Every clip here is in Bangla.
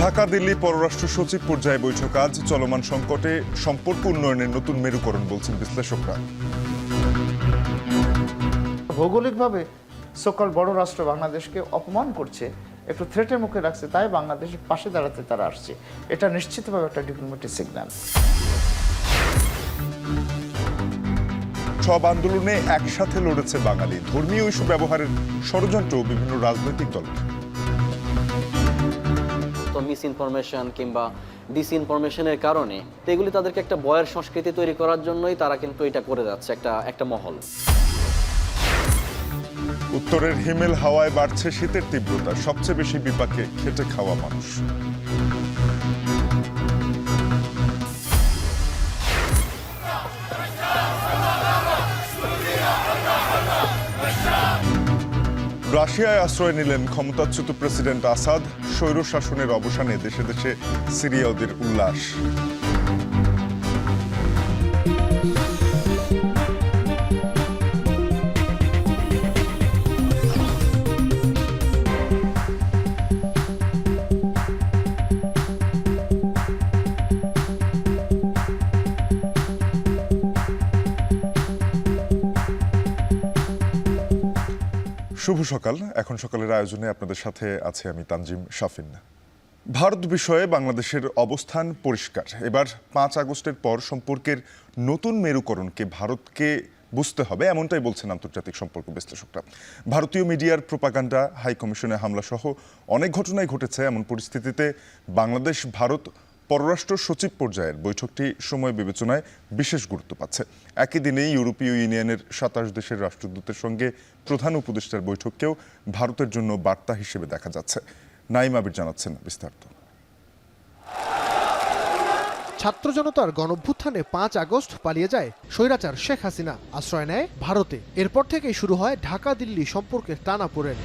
ঢাকা দিল্লি পররাষ্ট্র সচিব পর্যায়ে বৈঠক আজ। চলমান সংকটে সম্পর্ক উন্নয়নের নতুন মেরুকরণ বলছেন বিশ্লেষকরা। ভৌগোলিকভাবে সকল বড় রাষ্ট্র বাংলাদেশকে অপমান করছে, একটু থ্রেটের মুখে রাখছে, তাই বাংলাদেশের পাশে দাঁড়াতে তারা আসছে। এটা নিশ্চিতভাবে একটা ডিপ্লোম্যাটিক সিগন্যাল। সব আন্দোলনে একসাথে লড়েছে বাঙালি। ধর্মীয় ইস্যু ব্যবহারের ষড়যন্ত্র বিভিন্ন রাজনৈতিক দলের। মিস ইনফরমেশন কিংবা ডিসইনফরমেশনের কারণে তো এগুলি তাদেরকে একটা বয়ের সংস্কৃতি তৈরি করার জন্যই তারা কিন্তু এটা করে যাচ্ছে একটা মহল। উত্তরের হিমেল হাওয়ায় বাড়ছে শীতের তীব্রতা। সবচেয়ে বেশি বিপাকে খেটে খাওয়া মানুষ। রাশিয়ায় আশ্রয় নিলেন ক্ষমতাচ্যুত প্রেসিডেন্ট আসাদ। স্বৈরশাসনের অবসানে দেশে দেশে সিরিয়াদের উল্লাস। শুভ সকাল। এখন সকালের আয়োজনে আপনাদের সাথে আছে আমি তানজিম শাফিন। ভারত বিষয়ে বাংলাদেশের অবস্থান পরিষ্কার। এবার 5 আগস্টের পর সম্পর্কের নতুন মেরুকরণকে ভারতকে বুঝতে হবে, এমনটাই বলছেন আন্তর্জাতিক সম্পর্ক বিশ্লেষকরা। ভারতীয় মিডিয়ার প্রোপাগান্ডা, হাই কমিশনে হামলা সহ অনেক ঘটনাই ঘটেছে। এমন পরিস্থিতিতে বাংলাদেশ ভারত পররাষ্ট্র সচিব পর্যায়ের বৈঠকটি সময় বিবেচনায় বিশেষ গুরুত্ব পাচ্ছে। একই দিনেই ইউরোপীয় ইউনিয়নের 27 দেশের রাষ্ট্রদূতের সঙ্গে প্রধান উপদেষ্টার বৈঠককেও ভারতের জন্য বার্তা হিসেবে দেখা যাচ্ছে। নাইম আবির জানাচ্ছেন বিস্তারিত। ছাত্র জনতার গণঅভ্যুত্থানে 5 আগস্ট পালিয়ে যায় স্বৈরাচার শেখ হাসিনা, আশ্রয় নেয় ভারতে। এরপর থেকেই শুরু হয় ঢাকা দিল্লি সম্পর্কের টানাপোড়েন।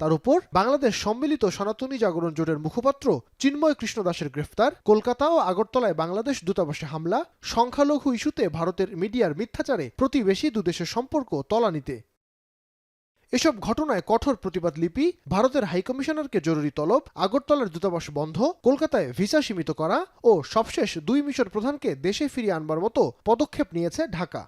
তার উপর বাংলাদেশ সম্মিলিত সনাতনী জাগরণ জোটের মুখপাত্র চিন্ময় কৃষ্ণ দাসের গ্রেফতার, কলকাতা ও আগরতলায় বাংলাদেশ দূতাবাসে হামলা, সংখ্যালঘু ইস্যুতে ভারতের মিডিয়ার মিথ্যাচারে প্রতিবেশী দুদেশের সম্পর্ক তলানিতে। এসব ঘটনায় কঠোর প্রতিবাদ লিপি, ভারতের হাইকমিশনারকে জরুরি তলব, আগরতলার দূতাবাস বন্ধ, কলকাতায় ভিসা সীমিত করা ও সবশেষ 2 মিশর প্রধানকে দেশে ফিরিয়ে আনবার মতো পদক্ষেপ নিয়েছে ঢাকা।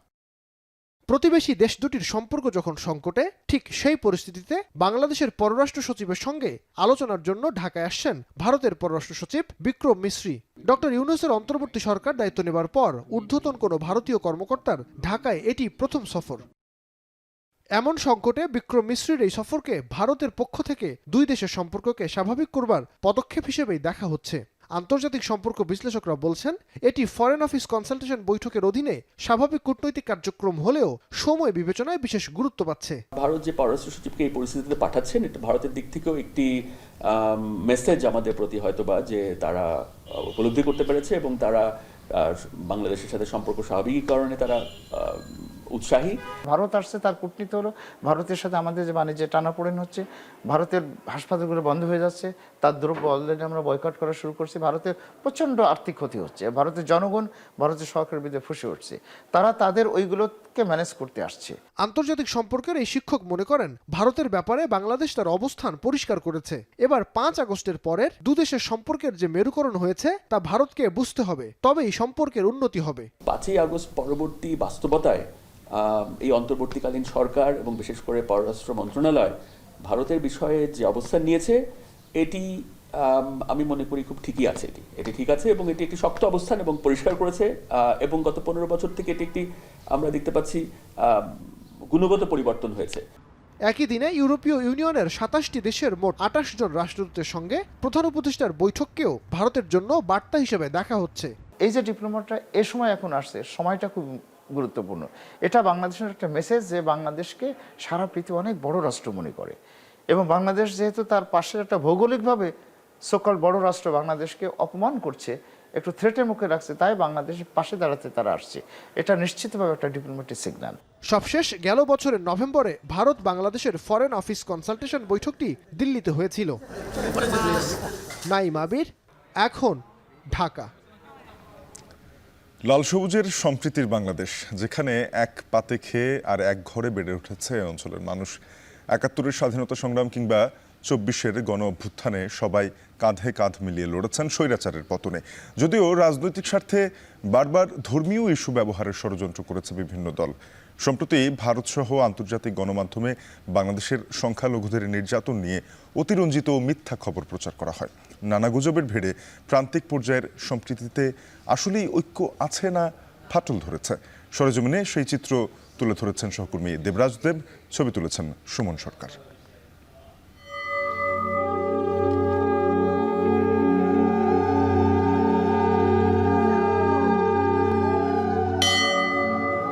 প্রতিবেশী দেশ দুটির সম্পর্ক যখন সংকটে, ঠিক সেই পরিস্থিতিতে বাংলাদেশের পররাষ্ট্র সচিবের সঙ্গে আলোচনার জন্য ঢাকায় আসছেন ভারতের পররাষ্ট্র সচিব বিক্রম মিশ্রি। ডক্টর ইউনূসের অন্তর্বর্তী সরকার দায়িত্ব নেবার পর ঊর্ধ্বতন কোনো ভারতীয় কর্মকর্তার ঢাকায় এটি প্রথম সফর। এমন সংকটে বিক্রম মিশ্রির এই সফরকে ভারতের পক্ষ থেকে 2 দেশের সম্পর্ককে স্বাভাবিক করবার পদক্ষেপ হিসেবেই দেখা হচ্ছে। আন্তর্জাতিক সম্পর্ক বিশ্লেষকরা বলছেন, এটি ফরেন অফিস কনসালটেশন বৈঠকের অধীনে স্বাভাবিক কূটনৈতিক কার্যক্রম হলেও সময় বিবেচনায় বিশেষ গুরুত্ব পাচ্ছে। ভারত যে পররাষ্ট্র সচিবকে এই পরিস্থিতিতে পাঠাচ্ছেন, এটা ভারতের দিক থেকেও একটি মেসেজ আমাদের প্রতি হয়তোবা, যে তারা উপলব্ধি করতে পেরেছে এবং তারা বাংলাদেশের সাথে সম্পর্ক স্বাভাবিকীকরণে তারা উৎসাহী। ভারত আসছে, তার কূটনীতি হলো ভারতের সাথে আমাদের যে বাণিজ্যে টানাপোড়েন হচ্ছে, ভারতের হাসপাতালগুলো বন্ধ হয়ে যাচ্ছে, তার দ্রব্য অলরেডি আমরা বয়কট করা শুরু করছি। ভারতের প্রচণ্ড আর্থিক ক্ষতি হচ্ছে, ভারতের জনগণ ভারতের সরকারের বিরুদ্ধে ফুঁসে উঠছে। তারা তাদের ওইগুলোকে ম্যানেজ করতে আসছে। আন্তর্জাতিক সম্পর্কের এই শিক্ষক মনে করেন, ভারতের ব্যাপারে বাংলাদেশ তার অবস্থান পরিষ্কার করেছে। এবার 5 আগস্টের পরের 2 দেশের সম্পর্কের যে মেরুকরণ হয়েছে তা ভারতকে বুঝতে হবে, তবেই সম্পর্কের উন্নতি হবে। 5 আগস্ট পরবর্তী বাস্তবতায় এই অন্তর্বর্তীকালীন সরকার এবং বিশেষ করে পররাষ্ট্র মন্ত্রণালয় ভারতের বিষয়ে যে অবস্থান নিয়েছে, এটি আমি মনে করি খুব ঠিকই আছে। এটি ঠিক আছে এবং এটি একটি শক্ত অবস্থান এবং পরিষ্কার করেছে। এবং গত 15 বছর থেকে এটি একটি আমরা দেখতে পাচ্ছি গুণগত পরিবর্তন হয়েছে। একই দিনে ইউরোপীয় ইউনিয়নের 27টি দেশের মোট 28 জন রাষ্ট্রদূতের সঙ্গে প্রধান উপদেষ্টার বৈঠককেও ভারতের জন্য বার্তা হিসেবে দেখা হচ্ছে। এই যে ডিপ্লোম্যাটরা এ সময় এখন আসছে, সময়টা খুব গুরুত্বপূর্ণ। এটা বাংলাদেশের একটা মেসেজ যে বাংলাদেশকে সারা পৃথিবী অনেক বড় রাষ্ট্র মনে করে, এবং বাংলাদেশ যেহেতু তার পাশের একটা ভৌগোলিকভাবে সকল বড় রাষ্ট্র বাংলাদেশকে অপমান করছে, একটু থ্রেটের মুখে রাখছে, তাই বাংলাদেশের পাশে দাঁড়াতে তারা আসছে। এটা নিশ্চিতভাবে একটা ডিপ্লোম্যাটিক সিগন্যাল। সবশেষ গেল বছরের নভেম্বরে ভারত বাংলাদেশের ফরেন অফিস কনসালটেশন বৈঠকটি দিল্লিতে হয়েছিল। নাইম আবির, এখন ঢাকা। লাল সবুজের সম্প্রীতির বাংলাদেশ, যেখানে এক পাতে খেয়ে আর এক ঘরে বেড়ে উঠেছে এই অঞ্চলের মানুষ। 71-এর স্বাধীনতা সংগ্রাম কিংবা 2024-এর গণ অভ্যুত্থানে সবাই কাঁধে কাঁধ মিলিয়ে লড়েছেন স্বৈরাচারের পতনে। যদিও রাজনৈতিক স্বার্থে বারবার ধর্মীয় ইস্যু ব্যবহারের ষড়যন্ত্র করেছে বিভিন্ন দল। সম্প্রতি ভারতসহ আন্তর্জাতিক গণমাধ্যমে বাংলাদেশের সংখ্যালঘুদের নির্যাতন নিয়ে অতিরঞ্জিত ও মিথ্যা খবর প্রচার করা হয়। নানা গুজবের ভিড়ে প্রান্তিক পর্যায়ের সম্প্রীতিতে আসলেই ঐক্য আছে না ফাটল ধরেছে। সরেজমিনে সেই চিত্র তুলে ধরেছেন সহকর্মী দেবরাজ দেব, ছবি তুলেছেন সুমন সরকার।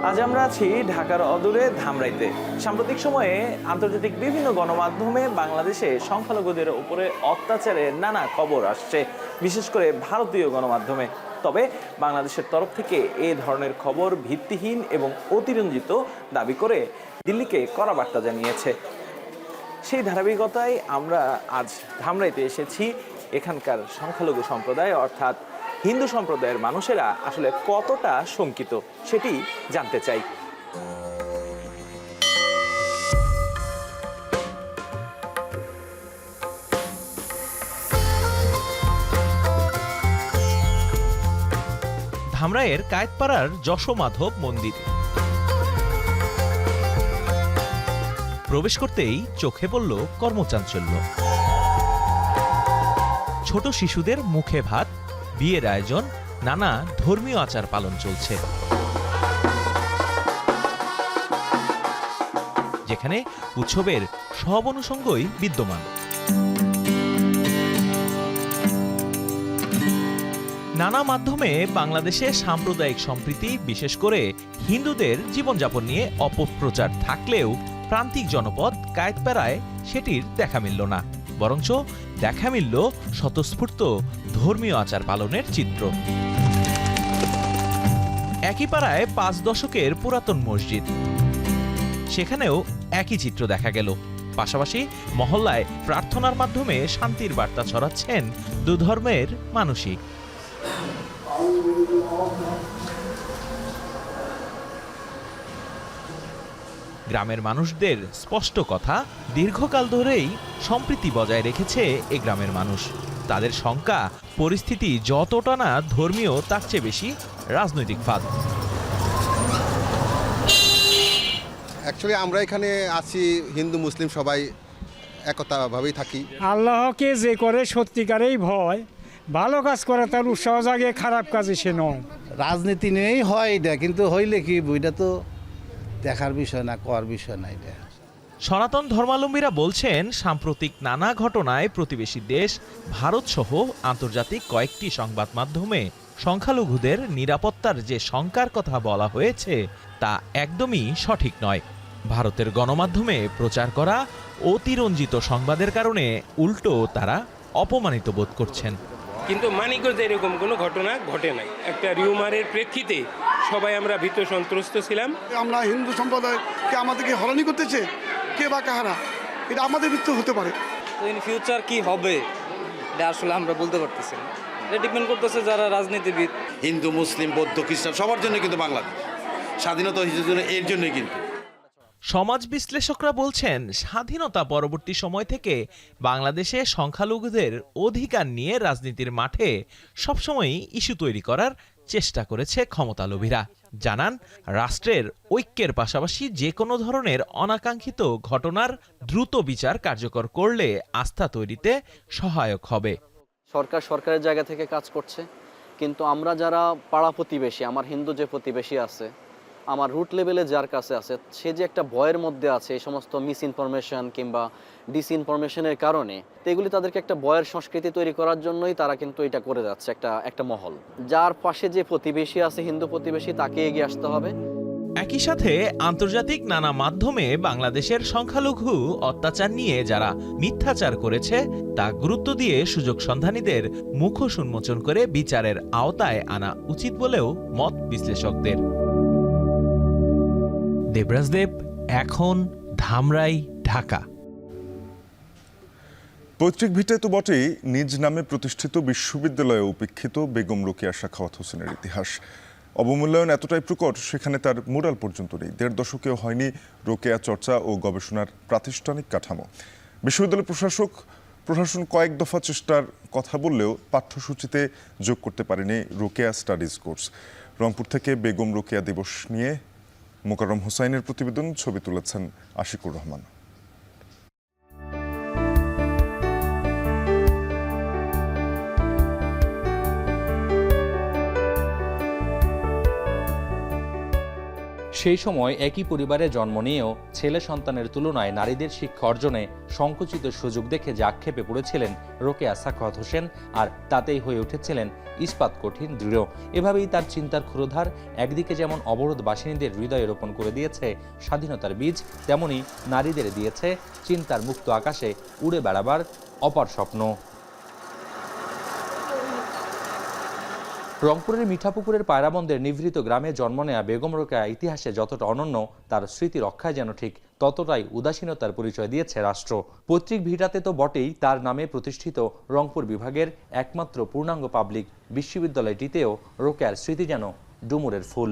আজ আমরা আছি ঢাকার অদূরে ধামরাইতে। সাম্প্রতিক সময়ে আন্তর্জাতিক বিভিন্ন গণমাধ্যমে বাংলাদেশে সংখ্যালঘুদের উপরে অত্যাচারের নানা খবর আসছে, বিশেষ করে ভারতীয় গণমাধ্যমে। তবে বাংলাদেশের তরফ থেকে এই ধরনের খবর ভিত্তিহীন এবং অতিরঞ্জিত দাবি করে দিল্লিকে কড়া বার্তা জানিয়েছে। সেই ধারাবাহিকতায় আমরা আজ ধামরাইতে এসেছি। এখানকার সংখ্যালঘু সম্প্রদায় অর্থাৎ হিন্দু সম্প্রদায়ের মানুষেরা আসলে কতটা শঙ্কিত সেটি জানতে চাই। ধামরাইয়ের কায়েতপাড়ার যশোমাধব মন্দির। প্রবেশ করতেই চোখে পড়ল কর্মচাঞ্চল্য। ছোট শিশুদের মুখে ভাত, বিয়ের আয়োজন, নানা ধর্মীয় আচার পালন চলছে, যেখানে উৎসবের সব অনুষঙ্গই বিদ্যমান। নানা মাধ্যমে বাংলাদেশে সাম্প্রদায়িক সম্প্রীতি, বিশেষ করে হিন্দুদের জীবনযাপন নিয়ে অপপ্রচার থাকলেও প্রান্তিক জনপদ কায়েতপাড়ায় সেটির দেখা মিলল না, বরঞ্চ দেখা মিলল স্বতঃস্ফূর্ত ধর্মীয় আচার পালনের চিত্র। একই পাড়ায় 5 দশকের পুরাতন মসজিদ, সেখানেও একই চিত্র দেখা গেল। পাশাপাশি মহল্লায় প্রার্থনার মাধ্যমে শান্তির বার্তা ছড়াচ্ছেন দুধর্মের মানুষই। গ্রামের মানুষদের স্পষ্ট কথা, দীর্ঘকাল ধরেই সম্প্রীতি বজায় রেখেছে এ গ্রামের মানুষ। তাদের শঙ্কা, পরিস্থিতি যতটা না ধর্মীয় তার চেয়ে বেশি রাজনৈতিক ফাঁদ। অ্যাকচুয়ালি আমরা এখানে আছি হিন্দু মুসলিম সবাই একতাভাবেই থাকি। আল্লাহকে যে করে সত্যিকারেই ভয়, ভালো কাজ করে তার উৎসাহ জাগে, খারাপ কাজে সে নয়। রাজনীতি নিয়েই হয় এটা, কিন্তু হইলে কি এটা তো দেখার বিষয় না, করার বিষয় না। এটা সনাতন ধর্মাবলম্বীরা বলছেন, সাম্প্রতিক নানা ঘটনায় প্রতিবেশী দেশ ভারত সহ আন্তর্জাতিক কয়েকটি সংবাদ মাধ্যমে সংখ্যালঘুদের নিরাপত্তার যে শঙ্কার কথা বলা হয়েছে তা একদমই সঠিক নয়। ভারতের গণমাধ্যমে প্রচার করা অতিরঞ্জিত সংবাদের কারণে উল্টো তারা অপমানিত বোধ করছেন। কিন্তু মানিকগঞ্জে এরকম কোনো ঘটনা ঘটে নাই। একটা রিউমারের প্রেক্ষিতে সবাই আমরা ভীত সন্ত্রস্ত ছিলাম। আমরা হিন্দু সম্প্রদায়কে আমাদেরকে হয়রানি করতেছে, কে বা কাহারা, এটা আমাদের ভিত্তি হতে পারে। তো ইন ফিউচার কি হবে এটা আসলে আমরা বলতে পারতেছি না। এটা ডিপেন্ড করতেছে যারা রাজনীতিবিদ। হিন্দু মুসলিম বৌদ্ধ খ্রিস্টান সবার জন্য কিন্তু বাংলাদেশ স্বাধীনতা জন্য, এর জন্যই কিন্তু। সমাজ বিশ্লেষকরা বলছেন, স্বাধীনতা পরবর্তী সময় থেকে বাংলাদেশে সংখ্যালঘুদের অধিকার নিয়ে রাজনীতির মাঠে সবসময়ই ইস্যু তৈরি করার চেষ্টা করেছে ক্ষমতালোভীরা। জানান, রাষ্ট্রের ঐক্যের পাশাপাশি যে কোনো ধরনের অনাকাঙ্ক্ষিত ঘটনার দ্রুত বিচার কার্যকর করলে আস্থা তৈরিতে সহায়ক হবে। সরকারের জায়গা থেকে কাজ করছে, কিন্তু আমরা যারা পাড়া প্রতিবেশী, আমার হিন্দু যে প্রতিবেশী আছে, আমার রুট লেভেলে যার কাছে আছে, সে যে একটা ভয়ের মধ্যে আছে এই সমস্ত মিস ইনফরমেশন কিংবা ডিসইনফরমেশনের কারণে, তো এগুলি তাদেরকে একটা ভয়ের সংস্কৃতি তৈরি করার জন্যই তারা কিন্তু এটা করে যাচ্ছে। একটা মহল, যার পাশে যে প্রতিবেশী আছে হিন্দু প্রতিবেশী, তাকে এগিয়ে আসতে হবে। একই সাথে আন্তর্জাতিক নানা মাধ্যমে বাংলাদেশের সংখ্যালঘু অত্যাচার নিয়ে যারা মিথ্যাচার করেছে তা গুরুত্ব দিয়ে সুযোগ সন্ধানীদের মুখোশ উন্মোচন করে বিচারের আওতায় আনা উচিত বলেও মত বিশ্লেষকদের। দেবরাজ দেব, এখন, ধামরাই, ঢাকা। পৈতৃক ভিটে তো বটেই, নিজ নামে প্রতিষ্ঠিত বিশ্ববিদ্যালয়ে উপেক্ষিত বেগম রোকেয়া সাখাওয়াত হোসেনের ইতিহাস। অবমূল্যায়ন এতটাই প্রকট, সেখানে তার মুরাল পর্যন্ত নেই। 1.5 দশকেও হয়নি রোকেয়া চর্চা ও গবেষণার প্রাতিষ্ঠানিক কাঠামো। বিশ্ববিদ্যালয় প্রশাসন কয়েক দফা চেষ্টার কথা বললেও পাঠ্যসূচিতে যোগ করতে পারেনি রোকেয়া স্টাডিজ কোর্স। রংপুর থেকে বেগম রোকেয়া দিবস নিয়ে মোকাররম হোসাইনের প্রতিবেদন, ছবি তুলেছেন আশিকুর রহমান। সেই সময় একই পরিবারে জন্ম নিয়েও ছেলে সন্তানের তুলনায় নারীদের শিক্ষা অর্জনে সংকুচিত সুযোগ দেখে যে আক্ষেপে পড়েছিলেন রোকেয়া সাখাওয়াত হোসেন, আর তাতেই হয়ে উঠেছিলেন ইস্পাত কঠিন দৃঢ়। এভাবেই তার চিন্তার ক্ষুরধার একদিকে যেমন অবরোধ বাসিনীদের হৃদয়ে রোপণ করে দিয়েছে স্বাধীনতার বীজ, তেমনি নারীদের দিয়েছে চিন্তার মুক্ত আকাশে উড়ে বেড়াবার অপার স্বপ্ন। রংপুরের মিঠাপুকুরের পায়রাবন্দের নিভৃত গ্রামে জন্ম নেয়া বেগম রোকেয়া ইতিহাসে যতটা অনন্য, তার স্মৃতি রক্ষায় যেন ঠিক ততটাই উদাসীনতার পরিচয় দিয়েছে রাষ্ট্র। পৈতৃক ভিটাতে তো বটেই, তার নামে প্রতিষ্ঠিত রংপুর বিভাগের একমাত্র পূর্ণাঙ্গ পাবলিক বিশ্ববিদ্যালয়টিতেও রোকেয়ার স্মৃতি যেন ডুমুরের ফুল।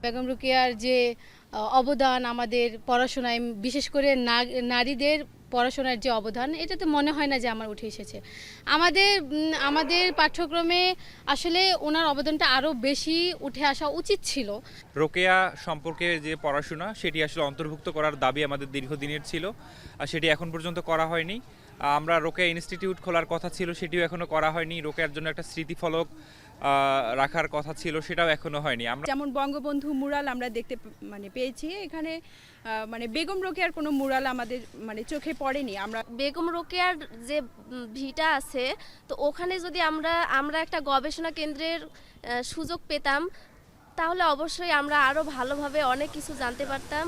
বেগম রোকেয়ার যে অবদান আমাদের পড়াশোনায়, বিশেষ করে নারীদের পড়াশোনার যে অবদান, এটা তো মনে হয় না যে আমার উঠে এসেছে। আমাদের পাঠ্যক্রমে আসলে ওনার অবদানটা আরও বেশি উঠে আসা উচিত ছিল। রোকেয়া সম্পর্কে যে পড়াশোনা, সেটি আসলে অন্তর্ভুক্ত করার দাবি আমাদের দীর্ঘদিনের ছিল, আর সেটি এখন পর্যন্ত করা হয়নি। আমরা রোকেয়া ইনস্টিটিউট খোলার কথা ছিল, সেটিও এখনো করা হয়নি। রোকেয়ার জন্য একটা স্মৃতিফলক রাখার কথা ছিল, সেটাও এখনো হয়নি। আমরা যেমন বঙ্গবন্ধু মুরাল আমরা দেখতে পেয়েছি, এখানে বেগম রোকেয়ার কোনো মুরাল আমাদের চোখে পড়েনি। আমরা বেগম রোকেয়ার যে ভিটা আছে, তো ওখানে যদি আমরা একটা গবেষণা কেন্দ্রের সুযোগ পেতাম, তাহলে অবশ্যই আমরা আরো ভালোভাবে অনেক কিছু জানতে পারতাম।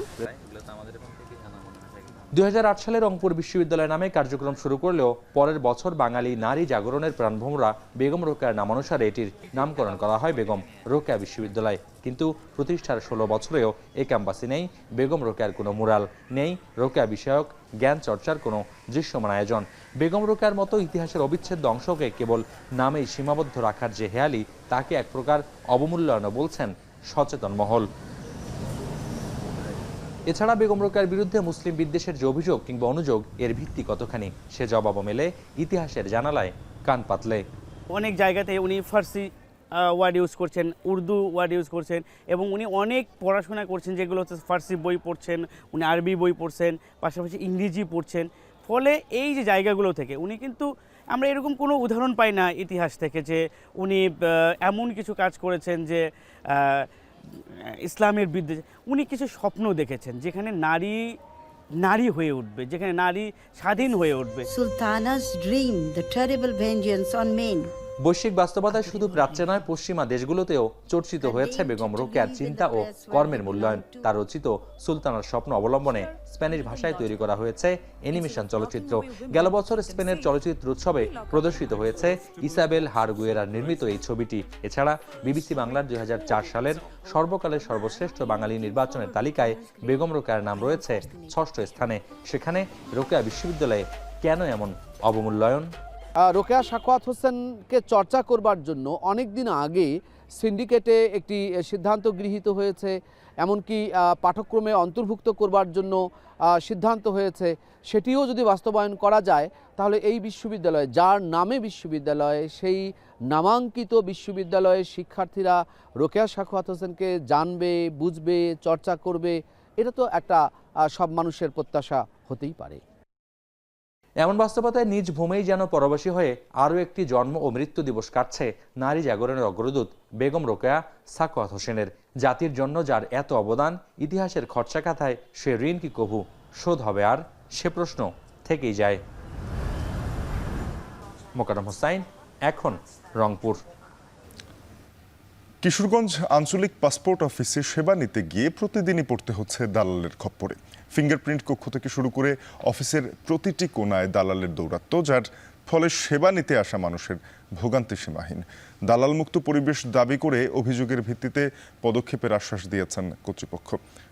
2008 সালে রংপুর বিশ্ববিদ্যালয় নামে কার্যক্রম শুরু করলেও পরের বছর বাঙালি নারী জাগরণের প্রাণভোমরা বেগম রোকেয়ার নামানুসারে এটির নামকরণ করা হয় বেগম রোকেয়া বিশ্ববিদ্যালয়। কিন্তু প্রতিষ্ঠার 16 বছরেও এই ক্যাম্পাসে নেই বেগম রোকেয়ার কোনো মুরাল, নেই রোকেয়া বিষয়ক জ্ঞান চর্চার কোনো দৃশ্যমান আয়োজন। বেগম রোকেয়ার মতো ইতিহাসের অবিচ্ছেদ্য অংশকে কেবল নামেই সীমাবদ্ধ রাখার যে হেয়ালি, তাকে এক প্রকার অবমূল্যায়ন বলছেন সচেতন মহল। এছাড়া বেগম রোকেয়ার বিরুদ্ধে মুসলিম বিদ্বেষের যে অভিযোগ কিংবা অনুযোগ, এর ভিত্তি কতখানি, সে জবাবও মেলে ইতিহাসের জানালায় কান পাতলে। অনেক জায়গাতে উনি ফার্সি ওয়ার্ড ইউজ করছেন, উর্দু ওয়ার্ড ইউজ করছেন, এবং উনি অনেক পড়াশোনা করছেন, যেগুলো হচ্ছে ফার্সি বই পড়ছেন, উনি আরবি বই পড়ছেন, পাশাপাশি ইংরেজি পড়ছেন। ফলে এই যে জায়গাগুলো থেকে উনি কিন্তু, আমরা এরকম কোনো উদাহরণ পাই না ইতিহাস থেকে যে উনি এমন কিছু কাজ করেছেন যে ইসলামের বিরুদ্ধে। উনি কিছু স্বপ্ন দেখেছেন যেখানে নারী হয়ে উঠবে, যেখানে নারী স্বাধীন হয়ে উঠবে। Sultana's dream, the terrible vengeance on men. বৈশ্বিক বাস্তবতায় শুধু প্রাচ্যে নয়, পশ্চিমা দেশগুলোতেও চর্চিত হয়েছে বেগম রোকেয়ার চিন্তা ও কর্মের মূল্যায়ন। তার রচিত সুলতানার স্বপ্ন অবলম্বনে স্প্যানিশ ভাষায় তৈরি করা হয়েছে অ্যানিমেশন চলচ্চিত্র। গেল বছর স্পেনের চলচ্চিত্র উৎসবে প্রদর্শিত হয়েছে ইসাবেল হারগুয়েরার নির্মিত এই ছবিটি। এছাড়া বিবিসি বাংলার 2004 সালের সর্বকালের সর্বশ্রেষ্ঠ বাঙালি নির্বাচনের তালিকায় বেগম রোকেয়ার নাম রয়েছে 6ষ্ঠ স্থানে। সেখানে রোকেয়া বিশ্ববিদ্যালয়ে কেন এমন অবমূল্যায়ন? রোকেয়া সাখাওয়াত হোসেনকে চর্চা করবার জন্য অনেক দিন আগে সিন্ডিকেটে একটি সিদ্ধান্ত গৃহীত হয়েছে, এমনকি পাঠ্যক্রমে অন্তর্ভুক্ত করবার জন্য সিদ্ধান্ত হয়েছে। সেটিও যদি বাস্তবায়ন করা যায়, তাহলে এই বিশ্ববিদ্যালয়ে, যার নামে বিশ্ববিদ্যালয়, সেই নামাঙ্কিত বিশ্ববিদ্যালয়ের শিক্ষার্থীরা রোকেয়া সাখাওয়াত হোসেনকে জানবে, বুঝবে, চর্চা করবে। এটা তো একটা সব মানুষের প্রত্যাশা হতেই পারে। এমন বাস্তবতায় নিজ ভূমেই যেন পরবাসী হয়ে আরও একটি জন্ম ও মৃত্যু দিবস কাটছে নারী জাগরণের অগ্রদূত বেগম রোকেয়া সাখাওয়াত হোসেনের। জাতির জন্য যার এত অবদান, ইতিহাসের খরচা খাতায় সে ঋণ কি কভু শোধ হবে? আর সে প্রশ্ন থেকেই যায়। মোকাররম হোসাইন, এখন রংপুর। কিশোরগঞ্জ আঞ্চলিক পাসপোর্ট অফিসে সেবা নিতে গিয়ে প্রতিদিনই পড়তে হচ্ছে দালালের খপ্পরে। ফিঙ্গারপ্রিন্ট কক্ষ থেকে শুরু করে অফিসের প্রতিটি কোণায় দালালের দৌরাত্ম্য, যার ফলে সেবা নিতে আসা মানুষের ভোগান্তি সীমাহীন। দালাল মুক্ত পরিবেশ দাবি করে অভিযোগের ভিত্তিতে পদক্ষেপের আশ্বাস দিয়েছেন কর্তৃপক্ষ।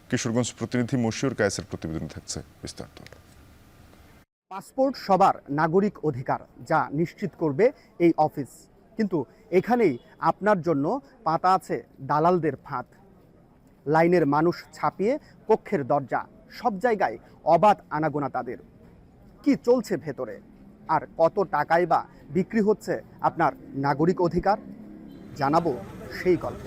কিশোরগঞ্জ প্রতিনিধি মশিউর কায়েসের প্রতিবেদন থাকছে বিস্তারিত। পাসপোর্ট সবার নাগরিক অধিকার, যা নিশ্চিত করবে এই অফিস। কিন্তু এখানেই আপনার জন্য পাতা আছে দালালদের ফাঁদ। লাইনের মানুষ ছাপিয়ে কক্ষের দরজা, সব জায়গায় অবাধ আনাগোনা তাদের। কি চলছে ভেতরে, আর কত টাকায় বা বিক্রি হচ্ছে আপনার নাগরিক অধিকার, জানাবো সেই গল্প।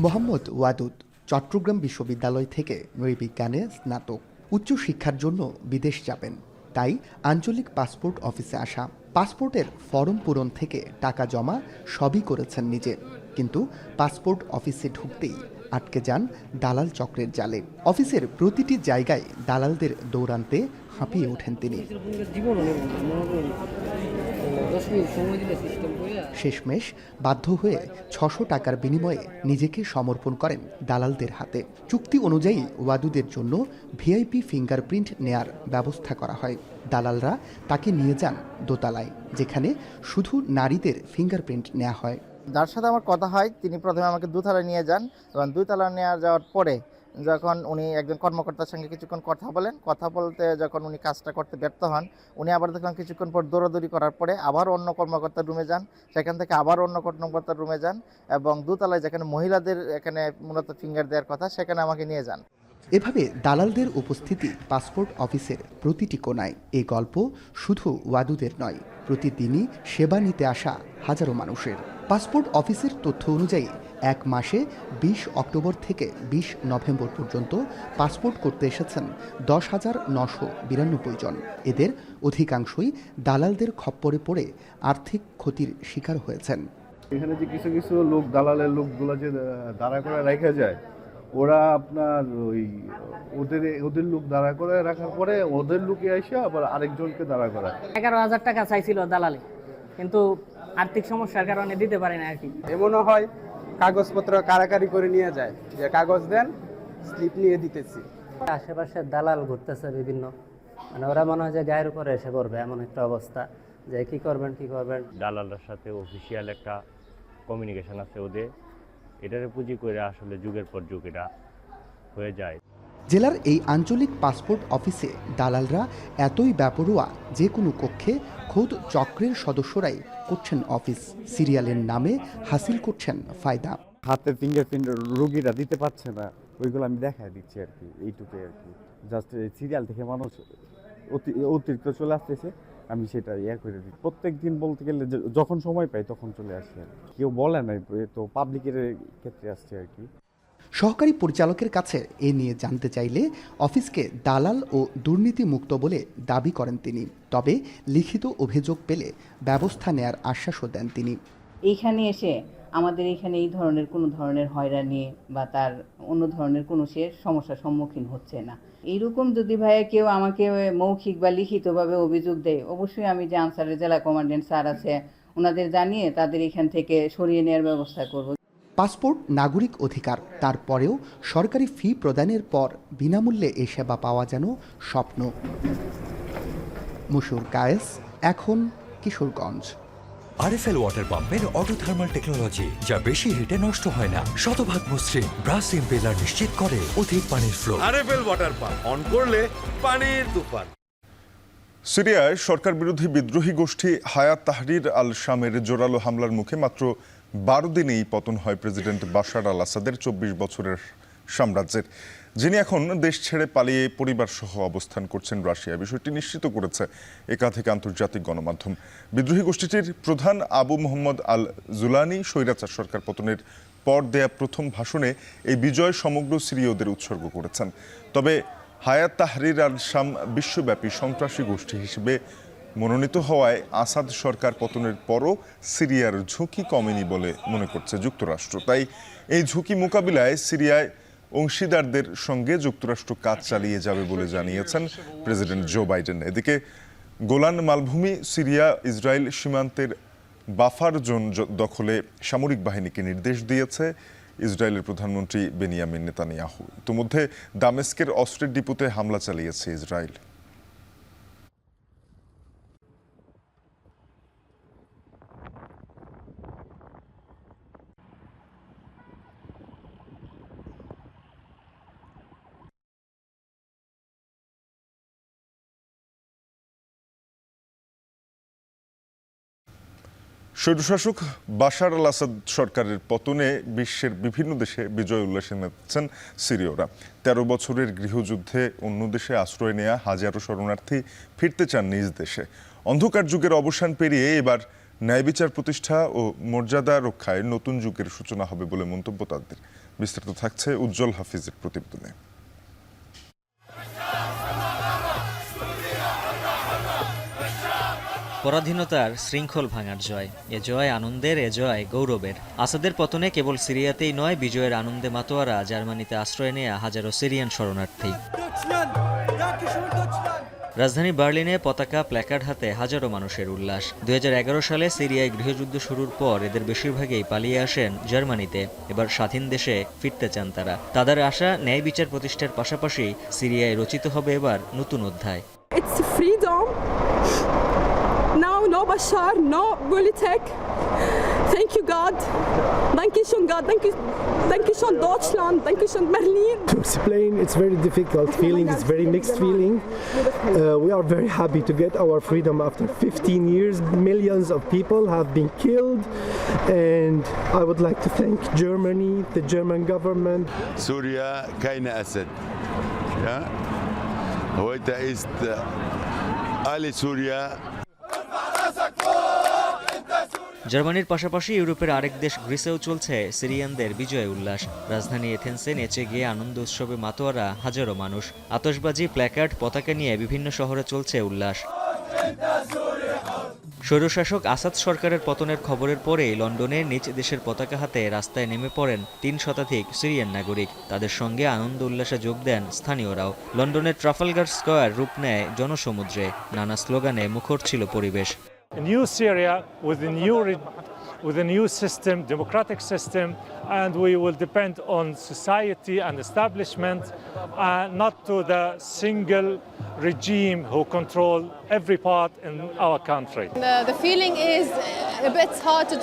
মোহাম্মদ ওয়াদুদ চট্টগ্রাম বিশ্ববিদ্যালয় থেকে নৃবিজ্ঞানে স্নাতক। উচ্চশিক্ষার জন্য বিদেশ যাবেন, তাই আঞ্চলিক পাসপোর্ট অফিসে আসা। পাসপোর্টের ফর্ম পূরণ থেকে টাকা জমা সবই করেছেন নিজে, কিন্তু পাসপোর্ট অফিসে ঢুকতেই আটকে যান দালাল চক্রের জালে। অফিসের প্রতিটি জায়গায় দালালদের দৌড়ান্তে হাঁপিয়ে ওঠেন তিনি। শেষমেশ বাধ্য হয়ে 600 টাকার বিনিময়ে নিজেকে সমর্পণ করেন দালালদের হাতে। চুক্তি অনুযায়ী ওয়াদুদের জন্য ভিআইপি ফিঙ্গারপ্রিন্ট নেয়ার ব্যবস্থা করা হয়। দালালরা তাকে নিয়ে যান দোতলায়, যেখানে শুধু নারীদের ফিঙ্গারপ্রিন্ট নেওয়া হয়। যার সাথে আমার কথা হয় তিনি প্রথমে আমাকে দুতলায় নিয়ে যান, এবং দুতলায় নিয়ে যাওয়ার পরে যখন উনি একজন কর্মকর্তার সঙ্গে কিছুক্ষণ কথা বলেন, কথা বলতে যখন উনি কাজটা করতে ব্যর্থ হন, উনি আবার দেখলাম কিছুক্ষণ পর দৌড়াদৌড়ি করার পরে আবার অন্য কর্মকর্তার রুমে যান, সেখান থেকে আবার অন্য কর্মকর্তার রুমে যান, এবং দোতলায় যেখানে মহিলাদের এখানে মূলত ফিঙ্গার দেওয়ার কথা সেখানে আমাকে নিয়ে যান। এভাবে দালালদের উপস্থিতি পাসপোর্ট অফিসের প্রতিটি কোণায়। এই গল্প শুধু ওয়াদুদের নয়, প্রতিদিনই সেবা নিতে আসা হাজারো মানুষের। পাসপোর্ট অফিসের তথ্য অনুযায়ী 1 মাসে 20 অক্টোবর থেকে 20 নভেম্বর পর্যন্ত পাসপোর্ট করতে এসেছেন 10,992 জন। এদের অধিকাংশই দালালদের খপ্পরে পড়ে আর্থিক ক্ষতির শিকার হয়েছেন। এখানে যে কিছু কিছু লোক, দালালের লোকগুলো যে দাঁড়া করে রেখে যায়, ওরা আপনার ওদের লোক দাঁড়া করে রাখার পরে ওদের লোকে এসে আবার আরেকজনকে দাঁড়া করায়। 11,000 টাকা চাইছিল দালালে, কিন্তু আর্থিক সমস্যার কারণে দিতে পারে না আর কি। এমনও হয় কাগজপত্র কারাকারি করে নিয়ে যায়, যে কাগজ দেন, স্লিপ নিয়ে দিতেছি। আশেপাশে দালাল ঘুরতেছে বিভিন্ন, মানে ওরা মনে হয় যে গায়ের উপরে এসে পড়বে, এমন একটা অবস্থা যে কি করবেন। দালালদের সাথে অফিসিয়াল একটা কমিউনিকেশন আছে ওদের, এটারে পুঁজি করে আসলে যুগের পর যুগ এটা হয়ে যায়। জেলার এই আঞ্চলিক পাসপোর্ট অফিসে দালালরা এতই বেপরোয়া, যে কোনো কক্ষে খোদ চক্রের সদস্যরাই করছেন অফিস। সিরিয়ালের নামে হাসিল করছেন ফায়দা। হাতে ফিঙ্গারপ্রিন্ট রোগীরা দিতে পারছে না, ওইগুলো আমি দেখাই দিচ্ছি আর কি, এইটুকুই আর কি। জাস্ট সিরিয়াল থেকে মানুষ অতিরিক্ত চলে আসতেছে, আমি সেটা করে দিই। প্রত্যেক দিন বলতে গেলে যখন সময় পাই তখন চলে আসি আর কি। কেউ বলে নাই, তো পাবলিকের ক্ষেত্রে আসছে আর কি। সহকারী পরিচালকের কাছে এ নিয়ে জানতে চাইলে অফিসকে দালাল ও দুর্নীতিমুক্ত বলে দাবি করেন তিনি। তবে লিখিত অভিযোগ পেলে ব্যবস্থা নেয়ার আশ্বাসও দেন তিনি। এইখানে এসে আমাদের এখানে এই ধরনের কোনো ধরনের হয়রানি বা তার অন্য ধরনের কোনো সে সমস্যার সম্মুখীন হচ্ছে না। এইরকম যদি ভাইয়া কেউ আমাকে মৌখিক বা লিখিতভাবে অভিযোগ দেয়, অবশ্যই আমি যে আনসারের জেলা কমান্ড্যান্ট স্যার আছে ওনাদের জানিয়ে তাদের এখান থেকে সরিয়ে নেওয়ার ব্যবস্থা করব। পাসপোর্ট নাগরিক অধিকার, তারপরেও সরকারি ফি প্রদানের পর বিনামূল্যে এই সেবা পাওয়া যেন স্বপ্ন। মুশুর কায়েস, এখন কিশোরগঞ্জ। আরএফএল ওয়াটার পাম্পের অটো থার্মাল টেকনোলজি, যা বেশি হিটে নষ্ট হয় না, শতভাগ মসৃণ ব্রাশ ইম্পেলার নিশ্চিত করে অধিক পানির flow. RFL water pump on করলে পানির তুফান। সিরিয়ায় সরকার বিরোধী বিদ্রোহী গোষ্ঠী হায়াত তাহরির আল শামের জোরালো হামলার মুখে মাত্র 12 দিনেই পতন হয় প্রেসিডেন্ট বাশার আল আসাদের 24 বছরের সাম্রাজ্যের, যিনি এখন দেশ ছেড়ে পালিয়ে পরিবার সহ অবস্থান করছেন রাশিয়া। বিষয়টি নিশ্চিত করেছে একাধিক আন্তর্জাতিক গণমাধ্যম। বিদ্রোহী গোষ্ঠীটির প্রধান আবু মোহাম্মদ আল জুলানি স্বৈরাচার সরকার পতনের পর দেয়া প্রথম ভাষণে এই বিজয় সমগ্র সিরীয়দের উৎসর্গ করেছেন। তবে হায়াত তাহরির আল শাম বিশ্বব্যাপী সন্ত্রাসী গোষ্ঠী হিসেবে মনোনীত হওয়ায় আসাদ সরকার পতনের পরও সিরিয়ার ঝুঁকি কমেনি বলে মনে করছে যুক্তরাষ্ট্র। তাই এই ঝুঁকি মোকাবিলায় সিরিয়ায় অংশীদারদের সঙ্গে যুক্তরাষ্ট্র কাজ চালিয়ে যাবে বলে জানিয়েছেন প্রেসিডেন্ট জো বাইডেন। এদিকে গোলান মালভূমি সিরিয়া ইসরায়েল সীমান্তের বাফার জোন দখলে সামরিক বাহিনীকে নির্দেশ দিয়েছে ইসরায়েলের প্রধানমন্ত্রী বেনিয়ামিন নেতানিয়াহু। ইতিমধ্যে দামেস্কের অস্ত্রের ডিপোতে হামলা চালিয়েছে ইসরায়েল। স্বৈরশাসক বাশার আল আসাদ সরকারের পতনে বিশ্বের বিভিন্ন দেশে বিজয় উল্লাসে মেতেছেন সিরীয়রা। ১৩ বছরের গৃহযুদ্ধে অন্য দেশে আশ্রয় নেয়া হাজারো শরণার্থী ফিরতে চান নিজ দেশে। অন্ধকার যুগের অবসান পেরিয়ে এবার ন্যায় বিচার প্রতিষ্ঠা ও মর্যাদা রক্ষায় নতুন যুগের সূচনা হবে বলে মন্তব্য তাদের। বিস্তারিত থাকছে উজ্জ্বল হাফিজের প্রতিবেদনে। পরাধীনতার শৃঙ্খল ভাঙার জয়, এ জয় আনন্দের, এ জয় গৌরবের। আসাদের পতনে কেবল সিরিয়াতেই নয়, বিজয়ের আনন্দে মাতোয়ারা জার্মানিতে আশ্রয় নেয়া হাজারো সিরিয়ান শরণার্থী। রাজধানী বার্লিনে পতাকা, প্ল্যাকার্ড হাতে হাজারো মানুষের উল্লাস। ২০১১ সালে সিরিয়ায় গৃহযুদ্ধ শুরুর পর এদের বেশিরভাগই পালিয়ে আসেন জার্মানিতে। এবার স্বাধীন দেশে ফিরতে চান তারা। তাদের আশা, ন্যায় বিচার প্রতিষ্ঠার পাশাপাশি সিরিয়ায় রচিত হবে এবার নতুন অধ্যায়। It's freedom. Now no Bashar, no politic. Thank you God. Danke schön God. Danke schön Deutschland. Danke schön Berlin. To explain, it's very difficult feeling. It's very mixed feeling. We are very happy to get our freedom after 15 years. Millions of people have been killed, and I would like to thank Germany, the German government. Syria keine Assad. Ja? Heute ist alle Syria. জার্মানির পাশাপাশি ইউরোপের আরেক দেশ গ্রিসেও চলছে সিরিয়ানদের বিজয় উল্লাস। রাজধানী এথেন্সে নেচে গিয়ে আনন্দ উৎসবে মাতোয়ারা হাজারো মানুষ। আতশবাজি, প্ল্যাকার্ড, পতাকা নিয়ে বিভিন্ন শহরে চলছে উল্লাস। স্বৈরশাসক আসাদ সরকারের পতনের খবরের পরেই লন্ডনে নিজ দেশের পতাকা হাতে রাস্তায় নেমে পড়েন ৩ শতাধিক সিরিয়ান নাগরিক। তাদের সঙ্গে আনন্দ উল্লাসে যোগ দেন স্থানীয়রাও। লন্ডনের ট্রাফালগার স্কয়ার রূপ নেয় জনসমুদ্রে। নানা স্লোগানে মুখর ছিল পরিবেশ। A new Syria with a new system, democratic system, and we will depend on society and establishment, not to the single regime who control every part in our country. The feeling is a bit hard to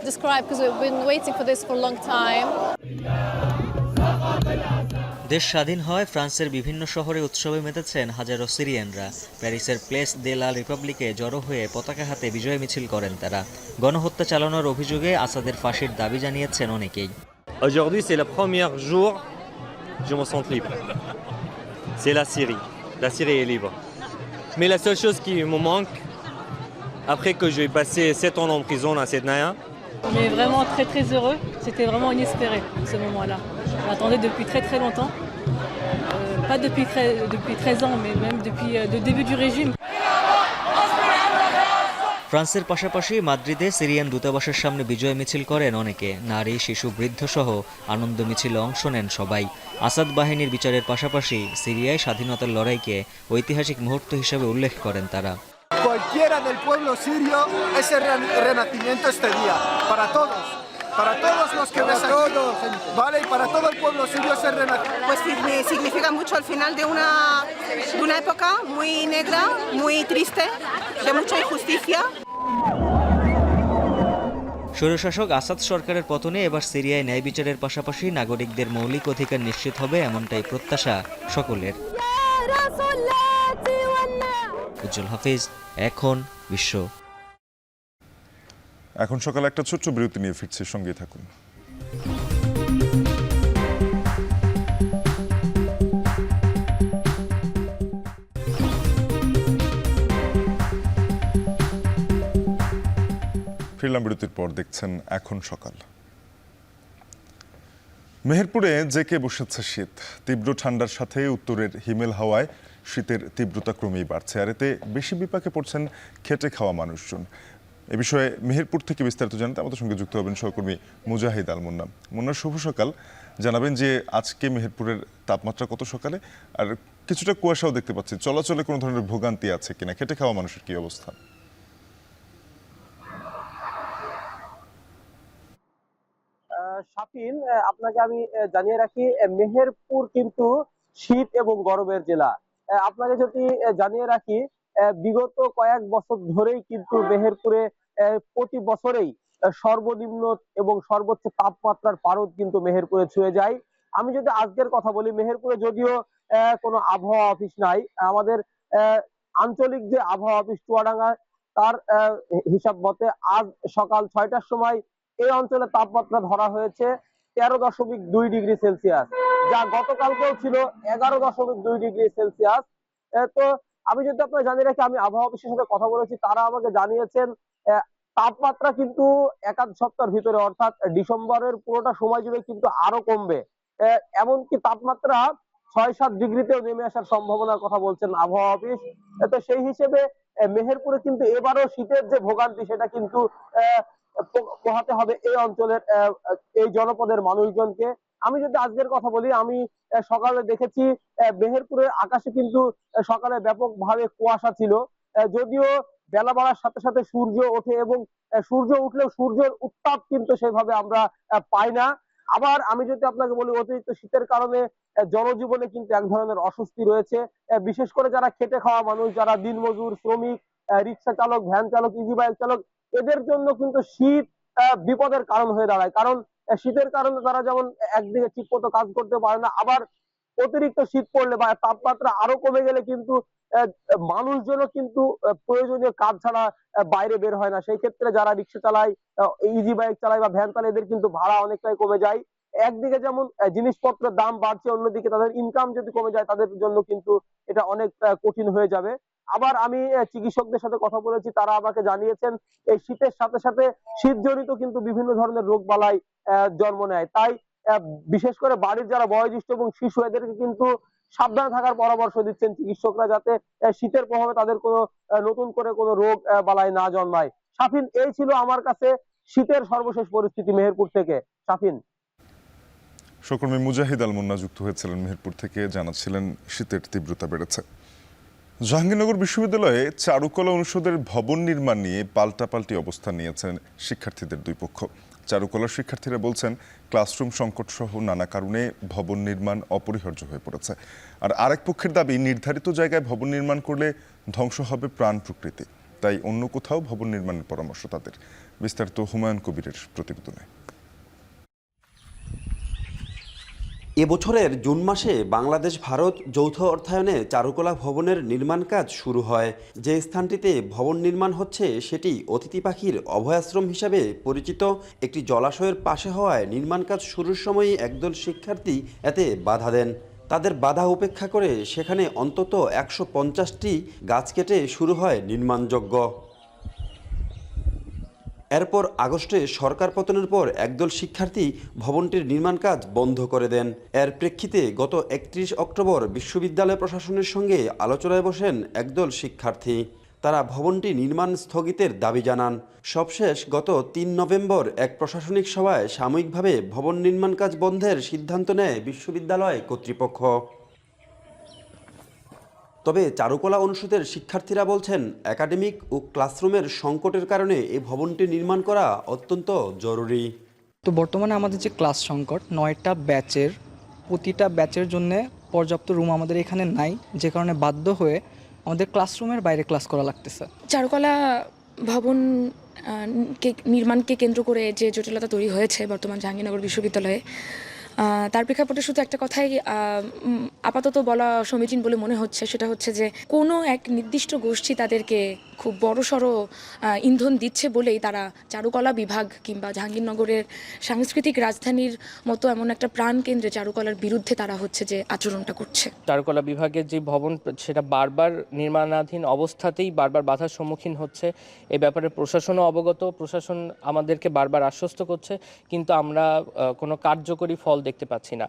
describe because we've been waiting for this for a long time. দেশ স্বাধীন হয়, ফ্রান্সের বিভিন্ন শহরে উৎসবে মেতেছেন হাজারো সিরিয়ানরা। প্যারিসের প্লেস দে লা রিপাবলিকে জড়ো হয়ে পতাকা হাতে বিজয় মিছিল করেন তারা। গণহত্যা চালানোর অভিযোগে আসাদের ফাঁসির দাবি জানিয়েছেন অনেকেই। Aujourd'hui c'est le premier jour je me sens libre. C'est la Syrie. La Syrie est libre. Mais la seule chose qui me manque après que j'ai passé 7 ans en prison à Sednaya. On est vraiment très très heureux. C'était vraiment inespéré ce moment-là. On attendait depuis très très longtemps. Pas depuis 13 ans, mais même depuis le début du régime. ফ্রান্সের পাশাপাশি মাদ্রিদে সিরিয়ান দূতাবাসের সামনে বিজয় মিছিল করেন অনেকে। নারী, শিশু, বৃদ্ধ সহ আনন্দ মিছিলে অংশ নেন সবাই। আসাদ বাহিনীর বিচারের পাশাপাশি সিরিয়ায় স্বাধীনতার লড়াইকে ঐতিহাসিক মুহূর্ত হিসেবে উল্লেখ করেন তারা। Cualquiera del pueblo sirio ese renacimiento este día para todos. Para todos los que ves aquí, vale, y para todo el pueblo sirio ese renacimiento. Pues significa mucho al final de una época muy negra, muy triste, de mucha injusticia. স্বৈরশাসক Asad সরকারের পতনে এবার সিরিয়ায় ন্যায় বিচারের পাশাপাশি নাগরিকদের মৌলিক অধিকার নিশ্চিত হবে, এমনটাই প্রত্যাশা সকলের। উজ্জ্বল হাফিজ, এখন বিশ্ব। এখন সকালে একটা ছোট্ট বিরতি নিয়ে ফিরছি, সঙ্গে থাকুন। ফিরলাম বিরতির পর, দেখছেন এখন সকাল। মেহেরপুরে জেঁকে বসেছে শীত। তীব্র ঠান্ডার সাথে উত্তরের হিমেল হাওয়ায় শীতের তীব্রতা ক্রমেই বাড়ছে, আর এতে বেশি বিপাকে পড়ছেন খেটে খাওয়া মানুষজন। এ বিষয়ে মেহেরপুর থেকে বিস্তারিত জানাতে আমাদের সঙ্গে যুক্ত হবেন সহকর্মী মুজাহিদ আল মুন্না। মুন্না, শুভ সকাল। জানাবেন যে আজকে মেহেরপুরের তাপমাত্রা কত সকালে, আর কিছুটা কুয়াশাও দেখতে পাচ্ছি। চলাচলে কোনো ধরনের ভোগান্তি আছে কিনা, খেটে খাওয়া মানুষের কি অবস্থা? শাফিন, আপনাকে আমি জানিয়ে রাখি, মেহেরপুর কিন্তু শীত এবং গরমের জেলা। আপনাকে যদি জানিয়ে রাখি, বিগত কয়েক বছর ধরেই কিন্তু মেহেরপুরে প্রতি বছরেই সর্বনিম্ন এবং সর্বোচ্চ তাপমাত্রার পারদ কিন্তু মেহেরপুরে ছুঁয়ে যায়। আমি যদি আজকের কথা বলি, মেহেরপুরে যদিও কোনো আবহাওয়া অফিস নাই, আমাদের আঞ্চলিক যে আবহাওয়া অফিস চুয়াডাঙ্গা তার হিসাব মতে আজ সকাল 6টার সময় এই অঞ্চলে তাপমাত্রা ধরা হয়েছে 13.2 ডিগ্রি সেলসিয়াস, যা গতকালকেও ছিল 11.2 ডিগ্রি সেলসিয়াস। তো আমি যদি আপনার জানিয়ে রাখি, আমি আবহাওয়া অফিসের সাথে কথা বলেছি, তারা আমাকে জানিয়েছেন তাপমাত্রা কিন্তু এক আধ সপ্তাহের ভিতরে অর্থাৎ ডিসেম্বরের পুরোটা সময় জুড়ে কিন্তু আরো কমবে। এমনকি তাপমাত্রা 6-7 ডিগ্রিতেও নেমে আসার সম্ভাবনার কথা বলছেন আবহাওয়া অফিস। তো সেই হিসেবে মেহেরপুরে কিন্তু এবারও শীতের যে ভোগান্তি সেটা কিন্তু পোহাতে হবে এই অঞ্চলের এই জনপদের মানুষজনকে। আমি যদি আজকের কথা বলি, আমি সকালে দেখেছি মেহেরপুরের আকাশে কিন্তু সকালে ব্যাপকভাবে কুয়াশা ছিল, যদিও বেলা বাড়ার সাথে সাথে সূর্য ওঠে এবং সূর্য উঠলেও সূর্যের উত্তাপ কিন্তু সেভাবে আমরা পাই না। আবার আমি যদি আপনাকে বলি, অতিরিক্ত শীতের কারণে জনজীবনে কিন্তু এক ধরনের অস্বস্তি রয়েছে, বিশেষ করে যারা খেটে খাওয়া মানুষ, যারা দিনমজুর, শ্রমিক, রিক্সা চালক, ভ্যান চালক, ইজি বাইক চালক, এদের জন্য কিন্তু শীত বিপদের কারণ হয়ে দাঁড়ায়। কারণ শীতের কারণে তারা যেমন একদিকে ঠিক মতো কাজ করতে পারে না, আবার অতিরিক্ত শীত পড়লে বা তাপমাত্রা আরো কমে গেলে কিন্তু মানুষজনও কিন্তু প্রয়োজনীয় কাজ ছাড়া বাইরে বের হয় না। সেই ক্ষেত্রে যারা রিক্সা চালায়, ইজি বাইক চালায় বা ভ্যান চালায়, এদের কিন্তু ভাড়া অনেকটাই কমে যায়। একদিকে যেমন জিনিসপত্রের দাম বাড়ছে, অন্যদিকে তাদের ইনকাম যদি কমে যায় তাদের জন্য কিন্তু এটা অনেক কঠিন হয়ে যাবে। আবার আমি চিকিৎসকদের সাথে কথা বলেছি, তারা আমাকে জানিয়েছেন এই শীতের সাথে সাথে শীতজনিত কিন্তু বিভিন্ন ধরনের রোগ বালাই জন্ম নেয়। তাই বিশেষ করে বাড়ির যারা বয়োজ্যেষ্ঠ এবং শিশু, এদেরকে কিন্তু সাবধানে থাকার পরামর্শ দিচ্ছেন চিকিৎসকরা, যাতে শীতের প্রভাবে তাদের কোনো নতুন করে কোনো রোগ বালাই না জন্মায়। শাফিন, এই ছিল আমার কাছে শীতের সর্বশেষ পরিস্থিতি মেহেরপুর থেকে। শাফিন। সহকর্মী মুজাহিদ আল মুন্না যুক্ত হয়েছিলেন মেহেরপুর থেকে, জানাচ্ছিলেন শীতের তীব্রতা বেড়েছে। জাহাঙ্গীরনগর বিশ্ববিদ্যালয়ে চারুকলা অনুষদের ভবন নির্মাণ নিয়ে পাল্টাপাল্টি অবস্থান নিয়েছেন শিক্ষার্থীদের দুই পক্ষ। চারুকলার শিক্ষার্থীরা বলছেন ক্লাসরুম সংকট সহ নানা কারণে ভবন নির্মাণ অপরিহার্য হয়ে পড়েছে। আর আরেক পক্ষের দাবি, নির্ধারিত জায়গায় ভবন নির্মাণ করলে ধ্বংস হবে প্রাণ প্রকৃতি, তাই অন্য কোথাও ভবন নির্মাণের পরামর্শ তাদের। বিস্তারিত হুমায়ুন কবিরের প্রতিবেদনে। এবছরের জুন মাসে বাংলাদেশ ভারত যৌথ অর্থায়নে চারুকলা ভবনের নির্মাণ কাজ শুরু হয়। যে স্থানটিতে ভবন নির্মাণ হচ্ছে সেটি অতিথি পাখির অভয়াশ্রম হিসাবে পরিচিত একটি জলাশয়ের পাশে হওয়ায় নির্মাণ কাজ শুরুর সময়ই একদল শিক্ষার্থী এতে বাধা দেন। তাদের বাধা উপেক্ষা করে সেখানে অন্তত 150টি গাছ কেটে শুরু হয় নির্মাণযজ্ঞ। এরপর আগস্টে সরকার পতনের পর একদল শিক্ষার্থী ভবনটির নির্মাণ কাজ বন্ধ করে দেন। এর প্রেক্ষিতে গত 31 অক্টোবর বিশ্ববিদ্যালয় প্রশাসনের সঙ্গে আলোচনায় বসেন একদল শিক্ষার্থী। তারা ভবনটি নির্মাণ স্থগিতের দাবি জানান। সবশেষ গত 3 নভেম্বর এক প্রশাসনিক সভায় সাময়িকভাবে ভবন নির্মাণ কাজ বন্ধের সিদ্ধান্ত নেয় বিশ্ববিদ্যালয় কর্তৃপক্ষ। তবে চারুকলা অনুষদের শিক্ষার্থীরা বলছেন, একাডেমিক ও ক্লাসরুমের সংকটের কারণে এই ভবনটি নির্মাণ করা অত্যন্ত জরুরি। তো বর্তমানে আমাদের যে ক্লাস সংকট, 9টা ব্যাচের, প্রতিটা ব্যাচের জন্য পর্যাপ্ত রুম আমাদের এখানে নাই, যে কারণে বাধ্য হয়ে আমাদের ক্লাসরুমের বাইরে ক্লাস করা লাগতেছে। চারুকলা ভবন নির্মাণকে কেন্দ্র করে যে জটিলতা তৈরি হয়েছে বর্তমান জাহাঙ্গীরনগর বিশ্ববিদ্যালয়ে, তার প্রেক্ষাপটে শুধু একটা কথাই আপাতত বলা সমীচীন বলে মনে হচ্ছে, সেটা হচ্ছে যে কোনো এক নির্দিষ্ট গোষ্ঠী তাদেরকে খুব বড়সড় ইন্ধন দিচ্ছে বলেই তারা চারুকলা বিভাগ কিংবা জাহাঙ্গীরনগরের সাংস্কৃতিক রাজধানীর মতো এমন একটা প্রাণকেন্দ্রে চারুকলার বিরুদ্ধে তারা হচ্ছে যে আচরণটা করছে। চারুকলা বিভাগের যে ভবন, সেটা বারবার নির্মাণাধীন অবস্থাতেই বারবার বাধার সম্মুখীন হচ্ছে। এ ব্যাপারে প্রশাসনও অবগত, প্রশাসন আমাদেরকে বারবার আশ্বস্ত করছে, কিন্তু আমরা কোনো কার্যকরী ফল দেখতে পাচ্ছি না।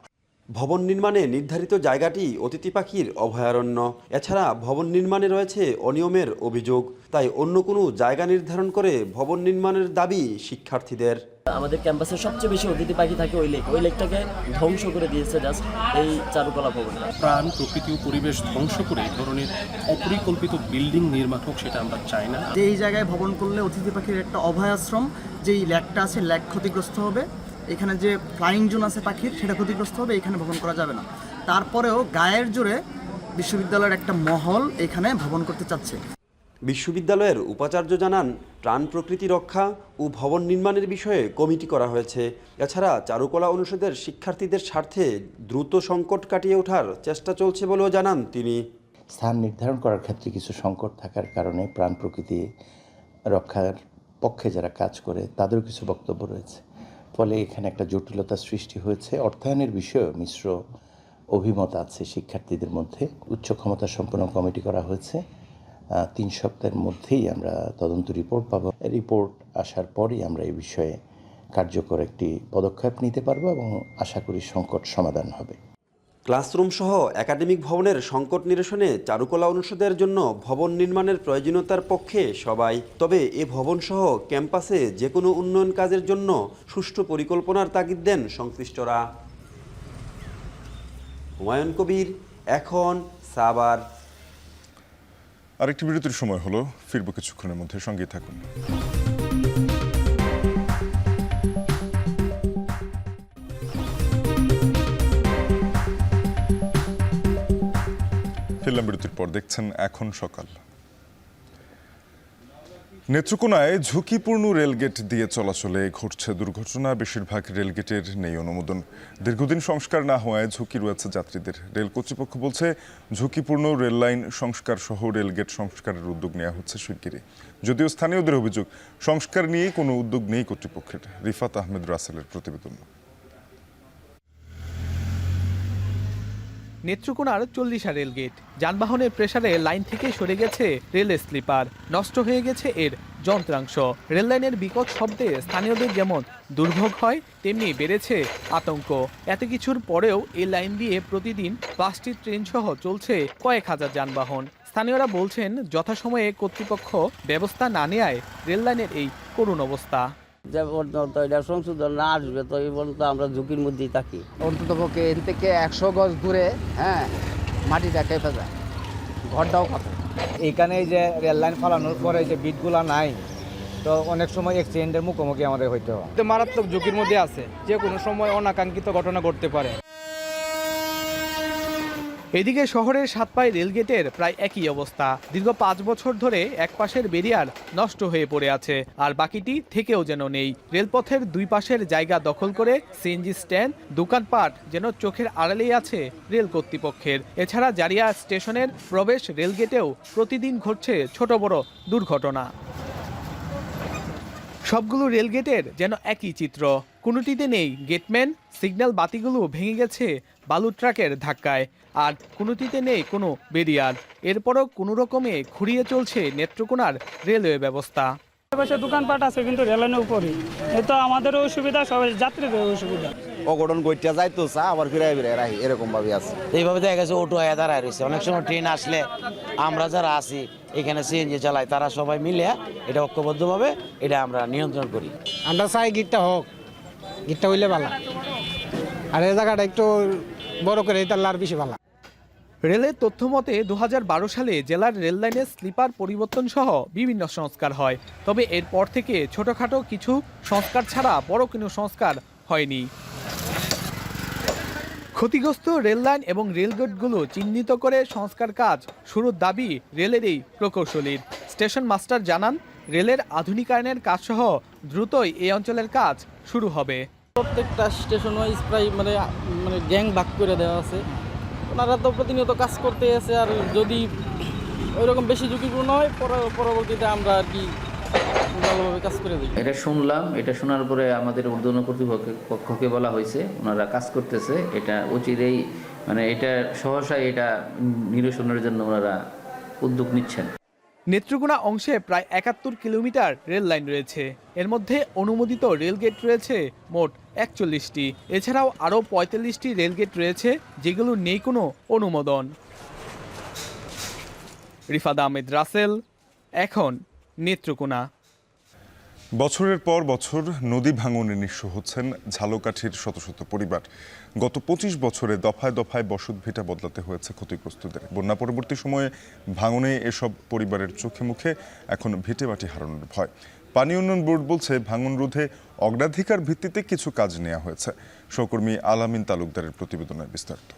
ভবন নির্মাণে নির্ধারিত জায়গাটি অতিথি পাখির অভয়ারণ্য। এছাড়া ভবন নির্মাণে রয়েছে অনিয়মের অভিযোগ, তাই অন্য কোনো জায়গা নির্ধারণ করে ভবন নির্মাণের দাবি শিক্ষার্থীদের। আমাদের ক্যাম্পাসে সবচেয়ে বেশি অতিথি পাখি থাকে ওই লেকটাকে ধ্বংস করে দিয়েছে জাস্ট এই চারুকলা ভবনটা। প্রাণ, প্রকৃতি ও পরিবেশ ধ্বংস করে এই ধরনের অপরিকল্পিত বিল্ডিং নির্মাণ হোক, সেটা আমরা চাই না। এই জায়গায় ভবন করলে অতিথি পাখির একটা অভয়াশ্রম, যেই লেকটা আছে, লেক ক্ষতিগ্রস্ত হবে। এখানে যে ফ্লাইং জোন আছে পাখির, সেটা ক্ষতিগ্রস্ত হবে, এখানে ভবন করা যাবে না। তারপরেও গায়ের জোরে বিশ্ববিদ্যালয়ের একটা মহল এখানে ভবন করতে চাচ্ছে। বিশ্ববিদ্যালয়ের উপাচার্য জানান, প্রাণ প্রকৃতি রক্ষা ও ভবন নির্মাণের বিষয়ে কমিটি করা হয়েছে। এছাড়া চারুকলা অনুষদের শিক্ষার্থীদের স্বার্থে দ্রুত সংকট কাটিয়ে ওঠার চেষ্টা চলছে বলেও জানান তিনি। স্থান নির্ধারণ করার ক্ষেত্রে কিছু সংকট থাকার কারণে প্রাণ প্রকৃতি রক্ষার পক্ষে যারা কাজ করে তাদেরও কিছু বক্তব্য রয়েছে। ফলে এখানে একটা জটিলতার সৃষ্টি হয়েছে। অর্থায়নের বিষয়ে মিশ্র অভিমত আছে শিক্ষার্থীদের মধ্যে। উচ্চ ক্ষমতা সম্পন্ন কমিটি করা হয়েছে। 3 সপ্তাহের মধ্যেই আমরা তদন্ত রিপোর্ট পাবো। রিপোর্ট আসার পরই আমরা এই বিষয়ে কার্যকর একটি পদক্ষেপ নিতে পারবো এবং আশা করি সংকট সমাধান হবে। ক্লাসরুম সহ একাডেমিক ভবনের সংকট নিরসনে চারুকলা অনুষদের জন্য ভবন নির্মাণের প্রয়োজনীয়তার পক্ষে সবাই। তবে এ ভবন সহ ক্যাম্পাসে যে কোনো উন্নয়ন কাজের জন্য সুষ্ঠু পরিকল্পনার তাগিদ দেন সংশ্লিষ্টরা। হুমায়ুন কবির, এখন সাভার। আরেকটি বিরতির সময় হলো, ফিরবো কিছুক্ষণের মধ্যে, সঙ্গে থাকুন। ফিরলাম বিরতির পর, দেখছেন এখন সকাল। নেত্রকোনায় ঝুঁকিপূর্ণ রেলগেট দিয়ে চলাচলে ঘটছে দুর্ঘটনা। বেশিরভাগ রেলগেটের নেই অনুমোদন। দীর্ঘদিন সংস্কার না হওয়ায় ঝুঁকি রয়েছে যাত্রীদের। রেল কর্তৃপক্ষ বলছে ঝুঁকিপূর্ণ রেল লাইন সংস্কার সহ রেলগেট সংস্কারের উদ্যোগ নেওয়া হচ্ছে শিগগিরই। যদিও স্থানীয়দের অভিযোগ, সংস্কার নিয়ে কোনো উদ্যোগ নেই কর্তৃপক্ষের। রিফাত আহমেদ রাসেলের প্রতিবেদন। নেত্রকোনার 40 রেলগেট, যানবাহনের প্রেসারে লাইন থেকে সরে গেছে রেল স্লিপার, নষ্ট হয়ে গেছে এর যন্ত্রাংশ। রেল লাইনের বিকট শব্দে স্থানীয়দের যেমন দুর্ভোগ হয়, তেমনি বেড়েছে আতঙ্ক। এত কিছুর পরেও এই লাইন দিয়ে প্রতিদিন 5টি ট্রেন সহ চলছে কয়েক হাজার যানবাহন। স্থানীয়রা বলছেন, যথাসময়ে কর্তৃপক্ষ ব্যবস্থা না নেয় রেল লাইনের এই করুণ অবস্থা। যে পর্যন্ত এটা সংশোধন না আসবে তো এই পর্যন্ত আমরা ঝুঁকির মধ্যেই থাকি। অন্তত পক্ষে এর থেকে 100 গজ দূরে মাটিটা কেঁপে যায়, ঘরটাও কাঁপে। এখানে যে রেল লাইন ফালানোর পরে যে বিটগুলা নাই, তো অনেক সময় অ্যাক্সিডেন্টের মুখোমুখি আমাদের হইতে হয়। মারাত্মক ঝুঁকির মধ্যে আছে, যে কোনো সময় অনাকাঙ্ক্ষিত ঘটনা ঘটতে পারে। এদিকে শহরের সাতপাই রেলগেটের প্রায় একই অবস্থা। দীর্ঘ 5 বছর ধরে এক পাশের ব্যারিয়ার নষ্ট হয়ে পড়ে আছে, আর বাকিটি থেকেও যেন নেই। রেলপথের 2 পাশের জায়গা দখল করে সিএনজি স্ট্যান্ড, দোকানপাট যেন চোখের আড়ালেই আছে রেল কর্তৃপক্ষের। এছাড়া জারিয়া স্টেশনের প্রবেশ রেলগেটেও প্রতিদিন ঘটছে ছোট বড় দুর্ঘটনা। সবগুলো রেলগেটের যেন একই চিত্র, কোনোটিতে নেই গেটম্যান, সিগন্যাল বাতিগুলো ভেঙে গেছে বালু ট্রাকের ধাক্কায়, আর কোনোটিতে নেই কোনো ব্যারিয়ার। এরপরও কোনো রকমে ঘুরিয়ে চলছে নেত্রকোনার রেলওয়ে ব্যবস্থা। পাশে দোকানপাট আছে কিন্তু রেললাইনের উপরে, এতো আমাদেরও অসুবিধা, সবাই যাত্রীদের অসুবিধা। অঘটন গইটা যায় তো চা আবার ফিরে রাখি, এরকম ভাবে আছে। এইভাবে দেখা গেছে অটো হয়ে দাঁড়ায় রয়েছে। অনেক সময় ট্রেন আসলে আমরা যারা আছি এখানে সিএনজি চালাই, তারা সবাই মিলে এটা ঐক্যবদ্ধভাবে এটা আমরা নিয়ন্ত্রণ করি। আমরা চাই গিটটা হোক, গিটটা হইলে ভালো, আর এই জায়গাটা একটু বড় করে তাহলে আর বেশি ভালো। রেলের তথ্য মতে 2012 সালে জেলার রেল লাইনের স্লিপার পরিবর্তন সহ বিভিন্ন সংস্কার হয়। তবে এরপর থেকে ছোটখাটো কিছু সংস্কার ছাড়া বড় কোনো সংস্কার হয়নি। ক্ষতিগ্রস্ত রেল লাইন এবং রেলগেটগুলো চিহ্নিত করে সংস্কার কাজ শুরুর দাবি রেলের এই প্রকৌশলীর। স্টেশন মাস্টার জানান, রেলের আধুনিকায়নের কাজ সহ দ্রুতই এই অঞ্চলের কাজ শুরু হবে। প্রত্যেকটা স্টেশন ওয়াইজ প্রায় মানে গ্যাং ভাগ করে দেওয়া আছে। ওনারা তো প্রতিনিয়ত কাজ করতে আছে, আর যদি ওইরকম বেশি ঝুঁকিপূর্ণ হয় পরবর্তীতে আমরা আর কি ভালোভাবে কাজ করে দিই। এটা শুনলাম, এটা শোনার পরে আমাদের ঊর্ধ্বতন কর্তৃপক্ষকে বলা হয়েছে, ওনারা কাজ করতেছে। এটা অচিরেই মানে এটা সহসায় এটা নিরসনের জন্য ওনারা উদ্যোগ নিচ্ছেন। নেত্রকোনা অংশে প্রায় 71 কিলোমিটার রেল লাইন রয়েছে। এর মধ্যে অনুমোদিত রেলগেট রয়েছে মোট 41টি। এছাড়াও আরও 45টি রেলগেট রয়েছে যেগুলো নেই কোনো অনুমোদন। রিফাত আহমেদ রাসেল, এখন নেত্রকোনা। বছরের পর বছর নদী ভাঙনে নিঃস্ব হচ্ছেন ঝালকাঠির শত শত পরিবার। গত 25 বছরে দফায় দফায় বসতভিটা বদলাতে হয়েছে ক্ষতিগ্রস্তদের। বন্যা পরবর্তী সময়ে ভাঙনে এসব পরিবারের চোখে মুখে এখন ভিটেমাটি হারানোর ভয়। পানি উন্নয়ন বোর্ড বলছে, ভাঙন রোধে অগ্রাধিকার ভিত্তিতে কিছু কাজ নেওয়া হয়েছে। সহকর্মী আলামিন তালুকদারের প্রতিবেদনের বিস্তারিত।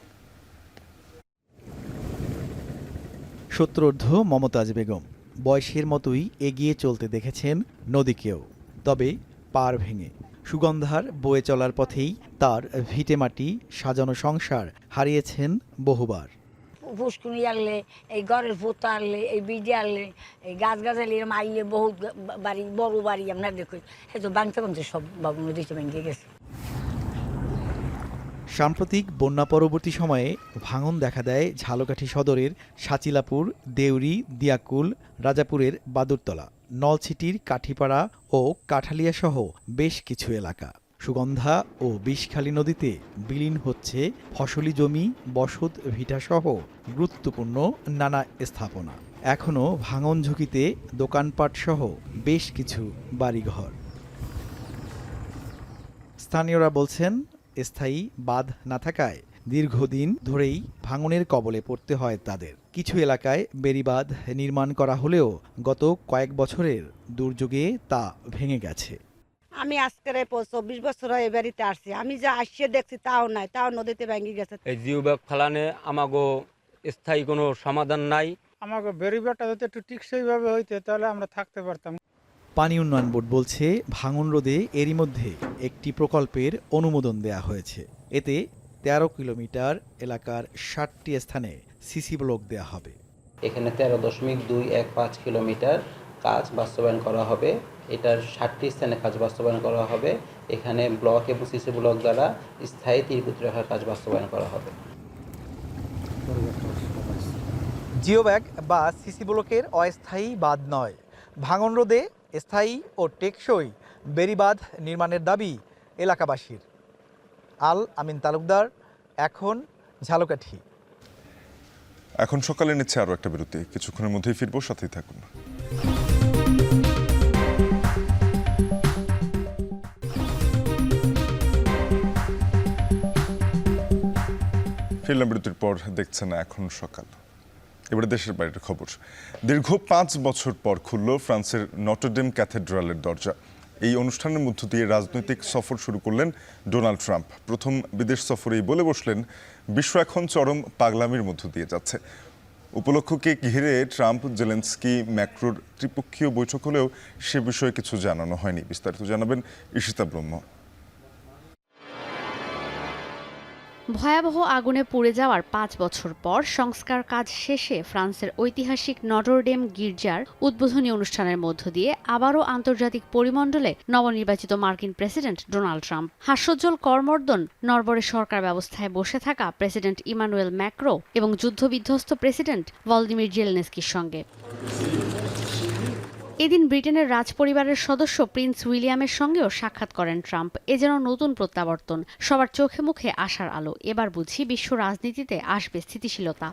সূত্রধ মমতাজ বেগম বয়সের মতোই এগিয়ে চলতে দেখেছেন নদীকেও, তবে পার ভেঙে। সুগন্ধার বয়ে চলার পথেই তার ভিটেমাটি সাজানো সংসার হারিয়েছেন বহুবার। পুষ্কুনি আনলে এই ঘরের পোতা আনলে এই বিজে আনলে এই গাছ গাছালি মারলে বহুত বাড়ি বড় বাড়ি আপনার দেখুন এই তো বাংতে বাংতে সব বাবু নদীতে ভেঙে গেছে। সাম্প্রতিক বন্যা পরবর্তী সময়ে ভাঙন দেখা দেয় ঝালকাঠি সদরের সাচিলাপুর, দেউরি, দিয়াকুল, রাজাপুরের বাদুরতলা, নলছিটির কাঠিপাড়া ও কাঠালিয়া সহ বেশ কিছু এলাকা। সুগন্ধা ও বিষখালী নদীতে বিলীন হচ্ছে ফসলি জমি, বসত ভিটাসহ গুরুত্বপূর্ণ নানা স্থাপনা। এখনও ভাঙন ঝুঁকিতে দোকানপাট সহ বেশ কিছু বাড়িঘর। স্থানীয়রা বলছেন, স্থায়ী বাঁধ না থাকায় দীর্ঘদিন ধরেই ভাঙনের কবলে পড়তে হয় তাদের। কিছু এলাকায় বেড়িবাঁধ নির্মাণ করা হলেও গত কয়েক বছরের দুর্যোগে তা ভেঙে গেছে। আমি আজকের 24 বছর হয় এ বাড়িতে আসছি, আমি যা আসছে দেখছি তাও নাই, তাও নদীতে ভেঙে গেছে। এই জিওব্যাগ ফালানে আমাগো স্থায়ী কোনো সমাধান নাই। আমাকে বেরিবারটা যদি একটু টিকসইভাবে হইতে তাহলে আমরা থাকতে পারতাম। পানি উন্নয়ন বোর্ড বলছে, ভাঙন রোধে এরই মধ্যে একটি প্রকল্পের অনুমোদন দেয়া হয়েছে। এতে 13 কিলোমিটার এলাকার 60টি স্থানে সিসি ব্লক দেয়া হবে। এখানে 13.215 কিলোমিটার কাজ বাস্তবায়ন করা হবে। এটার 60টি স্থানে কাজ বাস্তবায়ন করা হবে। এখানে ব্লক এবং সিসি ব্লক দ্বারা স্থায়ী তীরগতি রেখার কাজ বাস্তবায়ন করা হবে। জিওব্যাগ বা সিসি ব্লকের অস্থায়ী বাঁধ নয়, ভাঙন রোধে স্থায়ী ও টেকসই বেড়িবাঁধ নির্মাণের দাবি এলাকাবাসীর। আল আমিন তালুকদার, এখন ঝালকাঠি। এখন সকালে নিচ্ছে আরও একটা বিরতি, কিছুক্ষণের মধ্যেই ফিরবো, সাথেই থাকুন। ফিরলাম বিরতির পর, দেখছেন এখন সকাল। এবারে দেশের বাইরের খবর। দীর্ঘ 5 বছর পর খুলল ফ্রান্সের নটরডেম ক্যাথেড্রালের দরজা। এই অনুষ্ঠানের মধ্য দিয়ে রাজনৈতিক সফর শুরু করলেন ডোনাল্ড ট্রাম্প। প্রথম বিদেশ সফরেই বলে বসলেন, বিশ্ব এখন চরম পাগলামির মধ্য দিয়ে যাচ্ছে। উপলক্ষকে ঘিরে ট্রাম্প, জেলেনস্কি, ম্যাক্রোর ত্রিপক্ষীয় বৈঠক হলেও সে বিষয়ে কিছু জানানো হয়নি। বিস্তারিত জানাবেন ঈশিতা ব্রহ্ম। ভয়াবহ আগুনে পুড়ে যাওয়ার 5 বছর পর সংস্কার কাজ শেষে ফ্রান্সের ঐতিহাসিক নটরডেম গির্জার উদ্বোধনী অনুষ্ঠানের মধ্য দিয়ে আবারও আন্তর্জাতিক পরিমণ্ডলে নবনির্বাচিত মার্কিন প্রেসিডেন্ট ডোনাল্ড ট্রাম্প। হাস্যোজ্জ্বল করমর্দন নড়বড়ে সরকার ব্যবস্থায় বসে থাকা প্রেসিডেন্ট ইমানুয়েল ম্যাক্রো এবং যুদ্ধবিধ্বস্ত প্রেসিডেন্ট ভলোদিমির জেলেনস্কির সঙ্গে। এদিন ব্রিটেনের রাজপরিবারের সদস্য প্রিন্স উইলিয়ামের সঙ্গেও সাক্ষাৎ করেন ট্রাম্প। এ যেন নতুন প্রত্যাবর্তন, সবার চোখে মুখে আশার আলো। এবার বুঝি বিশ্ব রাজনীতিতে আসবে স্থিতিশীলতা।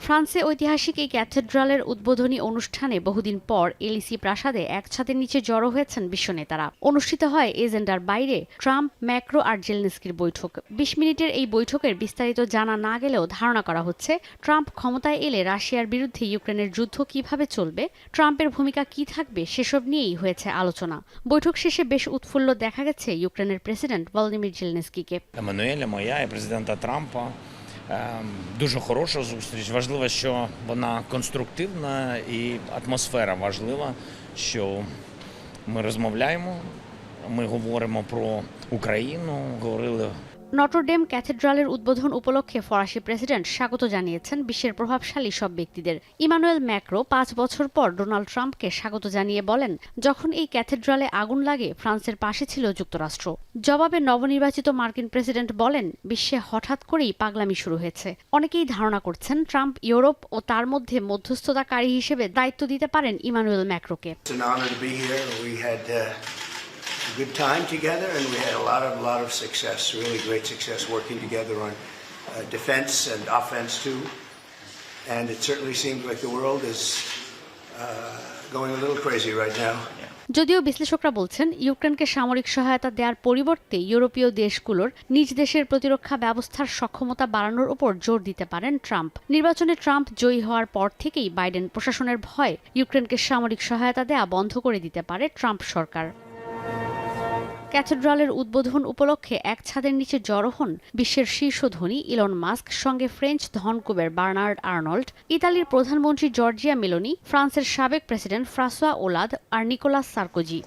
ফ্রান্সে ঐতিহাসিক এই ক্যাথেড্রালের উদ্বোধনী অনুষ্ঠানে বহুদিন পর এলিসি প্রাসাদে এক ছাদের নিচে জড়ো হয়েছেন বিশ্ব নেতারা। অনুষ্ঠিত হয় এজেন্ডার বাইরে ট্রাম্প, ম্যাক্রো আর জেলেনস্কির বৈঠক। 20 মিনিটের এই বৈঠকের বিস্তারিত জানা না গেলেও ধারণা করা হচ্ছে, ট্রাম্প ক্ষমতায় এলে রাশিয়ার বিরুদ্ধে ইউক্রেনের যুদ্ধ কিভাবে চলবে, ট্রাম্পের ভূমিকা কি থাকবে, সেসব নিয়েই হয়েছে আলোচনা। বৈঠক শেষে বেশ উৎফুল্ল দেখা গেছে ইউক্রেনের প্রেসিডেন্ট ভলোদিমির জেলেনস্কিকে। Еммануеля, моя і президента Трампа. Дуже хороша зустріч. Важливо, що вона конструктивна і атмосфера важлива, що ми розмовляємо, ми говоримо про Україну, говорили. নটরডেম ক্যাথেড্রালের উদ্বোধন উপলক্ষে ফরাসি প্রেসিডেন্ট স্বাগত জানিয়েছেন বিশ্বের প্রভাবশালী সব ব্যক্তিদের। ইমানুয়েল ম্যাক্রো 5 বছর পর ডোনাল্ড ট্রাম্পকে স্বাগত জানিয়ে বলেন, যখন এই ক্যাথেড্রালে আগুন লাগে ফ্রান্সের পাশে ছিল যুক্তরাষ্ট্র। জবাবে নবনির্বাচিত মার্কিন প্রেসিডেন্ট বলেন, বিশ্বে হঠাৎ করেই পাগলামি শুরু হয়েছে। অনেকেই ধারণা করছেন ট্রাম্প ইউরোপ ও তার মধ্যে মধ্যস্থতাকারী হিসেবে দায়িত্ব দিতে পারেন Emmanuel ম্যাক্রোকে। Good time together, and we had a lot of success, really great success working together on defense and offense too. And it certainly seems like the world is going a little crazy right now. যদিও বিশ্লেষকরা বলছেন, ইউক্রেনকে সামরিক সহায়তা দেওয়ার পরিবর্তে ইউরোপীয় দেশগুলোর নিজ দেশের প্রতিরক্ষা ব্যবস্থার সক্ষমতা বাড়ানোর উপর জোর দিতে পারেন ট্রাম্প। নির্বাচনে ট্রাম্প জয়ী হওয়ার পর থেকেই বাইডেন প্রশাসনের ভয় ইউক্রেনকে সামরিক সহায়তা দেয়া বন্ধ করে দিতে পারে ট্রাম্প সরকার। ক্যাথেড্রালের উদ্বোধন উপলক্ষে এক ছাদের নিচে জড়ো হন বিশ্বের শীর্ষ ধনী ইলন মাস্ক, সঙ্গে ফ্রেঞ্চ ধনকুবের বার্নার্ড আর্নল্ড, ইতালির প্রধানমন্ত্রী জর্জিয়া মেলোনি, ফ্রান্সের সাবেক প্রেসিডেন্ট ফ্রাঁসোয়া ওলাদ আর নিকোলাস সার্কোজি।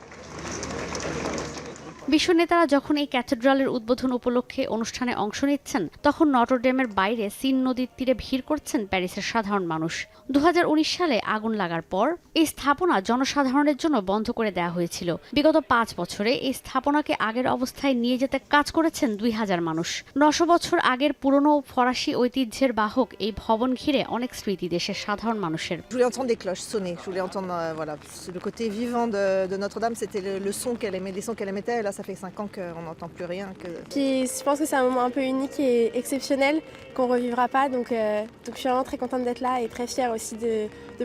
বিশ্ব নেতারা যখন এই ক্যাথেড্রালের উদ্বোধন উপলক্ষে অনুষ্ঠানে অংশ নিচ্ছেন, তখন নটরডেমের বাইরে সিন নদীর তীরে ভিড় করছেন প্যারিসের সাধারণ মানুষ। 2019 সালে আগুন লাগার পর এই স্থাপনা জনসাধারণের জন্য বন্ধ করে দেওয়া হয়েছিল। বিগত 5 বছরে এই স্থাপনাকে আগের অবস্থায় নিয়ে যেতে কাজ করেছেন 2000 মানুষ। 900 বছর আগের পুরনো ফরাসি ঐতিহ্যের বাহক এই ভবন ঘিরে অনেক স্মৃতি দেশের সাধারণ মানুষের। Je voulais entendre des cloches sonner, je voulais entendre voilà, le côté vivant de Notre-Dame, c'était le son qu'elle émettait, les sons qu'elle émettait, et là ça fait 5 ans qu'on n'entend plus rien. Puis je pense que c'est un moment un peu unique et exceptionnel qu'on ne revivra pas, donc je suis vraiment très contente d'être là et très fière aussi de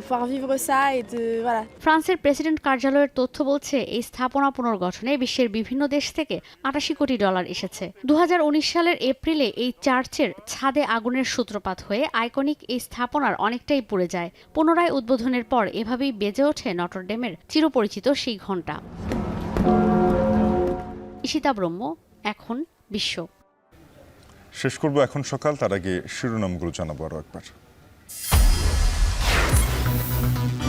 pouvoir vivre ça et de voilà. ফ্রান্সের প্রেসিডেন্ট কার্যালয়ের তথ্য বলছে এই স্থাপনা পুনর্গঠনে বিশ্বের বিভিন্ন দেশ থেকে $88 কোটি এসেছে। 2019 সালের এপ্রিলে এই চার্চের ছাদে আগুনের সূত্রপাত হয়ে আইকনিক এই স্থাপনার অনেকটাই পুড়ে যায়। পুনরায় উদ্বোধনের পর এভাবেই বেজে ওঠে নটরডেমের চিরপরিচিত সেই ঘণ্টা। ঈশিতা ব্রহ্ম, এখন বিশ্ব। শেষ করব এখন সকাল, তার আগে শিরোনামগুলো জানাবো আরো একবার।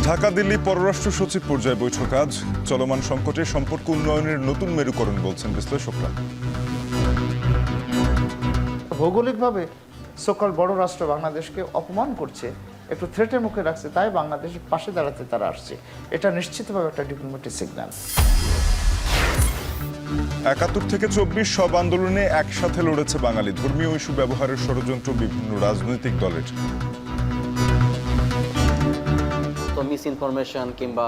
ঢাকা দিল্লি পররাষ্ট্র সচিব পর্যায়ে বৈঠক আজ। চলমান সংকটে সম্পর্ক উন্নয়নের নতুন মেরুকরণ বলছেন বিশ্লেষকরা। ভৌগোলিকভাবে সকল বড় রাষ্ট্র বাংলাদেশকে অপমান করছে, একটু থ্রেটের মুখে রাখছে, তাই বাংলাদেশের পাশে দাঁড়াতে তারা আসছে। এটা নিশ্চিতভাবে একটা ডিপ্লোম্যাটিক সিগন্যাল। 71 থেকে 24 সব আন্দোলনে একসাথে লড়েছে বাঙালি। ধর্মীয় ইস্যু ব্যবহারের ষড়যন্ত্র বিভিন্ন রাজনৈতিক দলের। তো মিস ইনফরমেশন কিংবা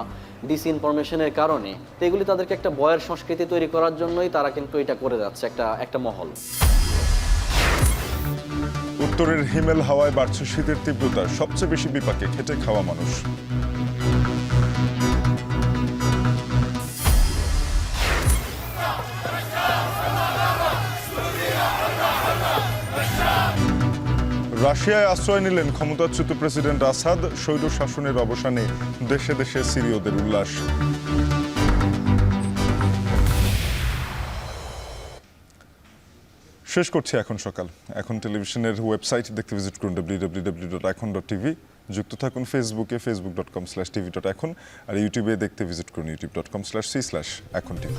ডিসইনফরমেশনের কারণে এগুলি তাদেরকে একটা ভয়ের সংস্কৃতি তৈরি করার জন্যই তারা কিন্তু এটা করে যাচ্ছে একটা মহল। উত্তরের হিমেল হাওয়ায় বাড়ছে শীতের তীব্রতা, সবচেয়ে বেশি বিপাকে খেটে খাওয়া মানুষ। রাশিয়ায় আশ্রয় নিলেন ক্ষমতাচ্যুত প্রেসিডেন্ট আসাদ। স্বৈর শাসনের অবসানে দেশে দেশে সিরীয়দের উল্লাস। শেষ করছি এখন সকাল। এখন টেলিভিশনের ওয়েবসাইট দেখতে ভিজিট করুন www.ekhon.tv। যুক্ত থাকুন ফেসবুকে facebook.com/tv.ekhon, আর ইউটিউবে দেখতে ভিজিট করুন youtube.com/c/ekhon tv।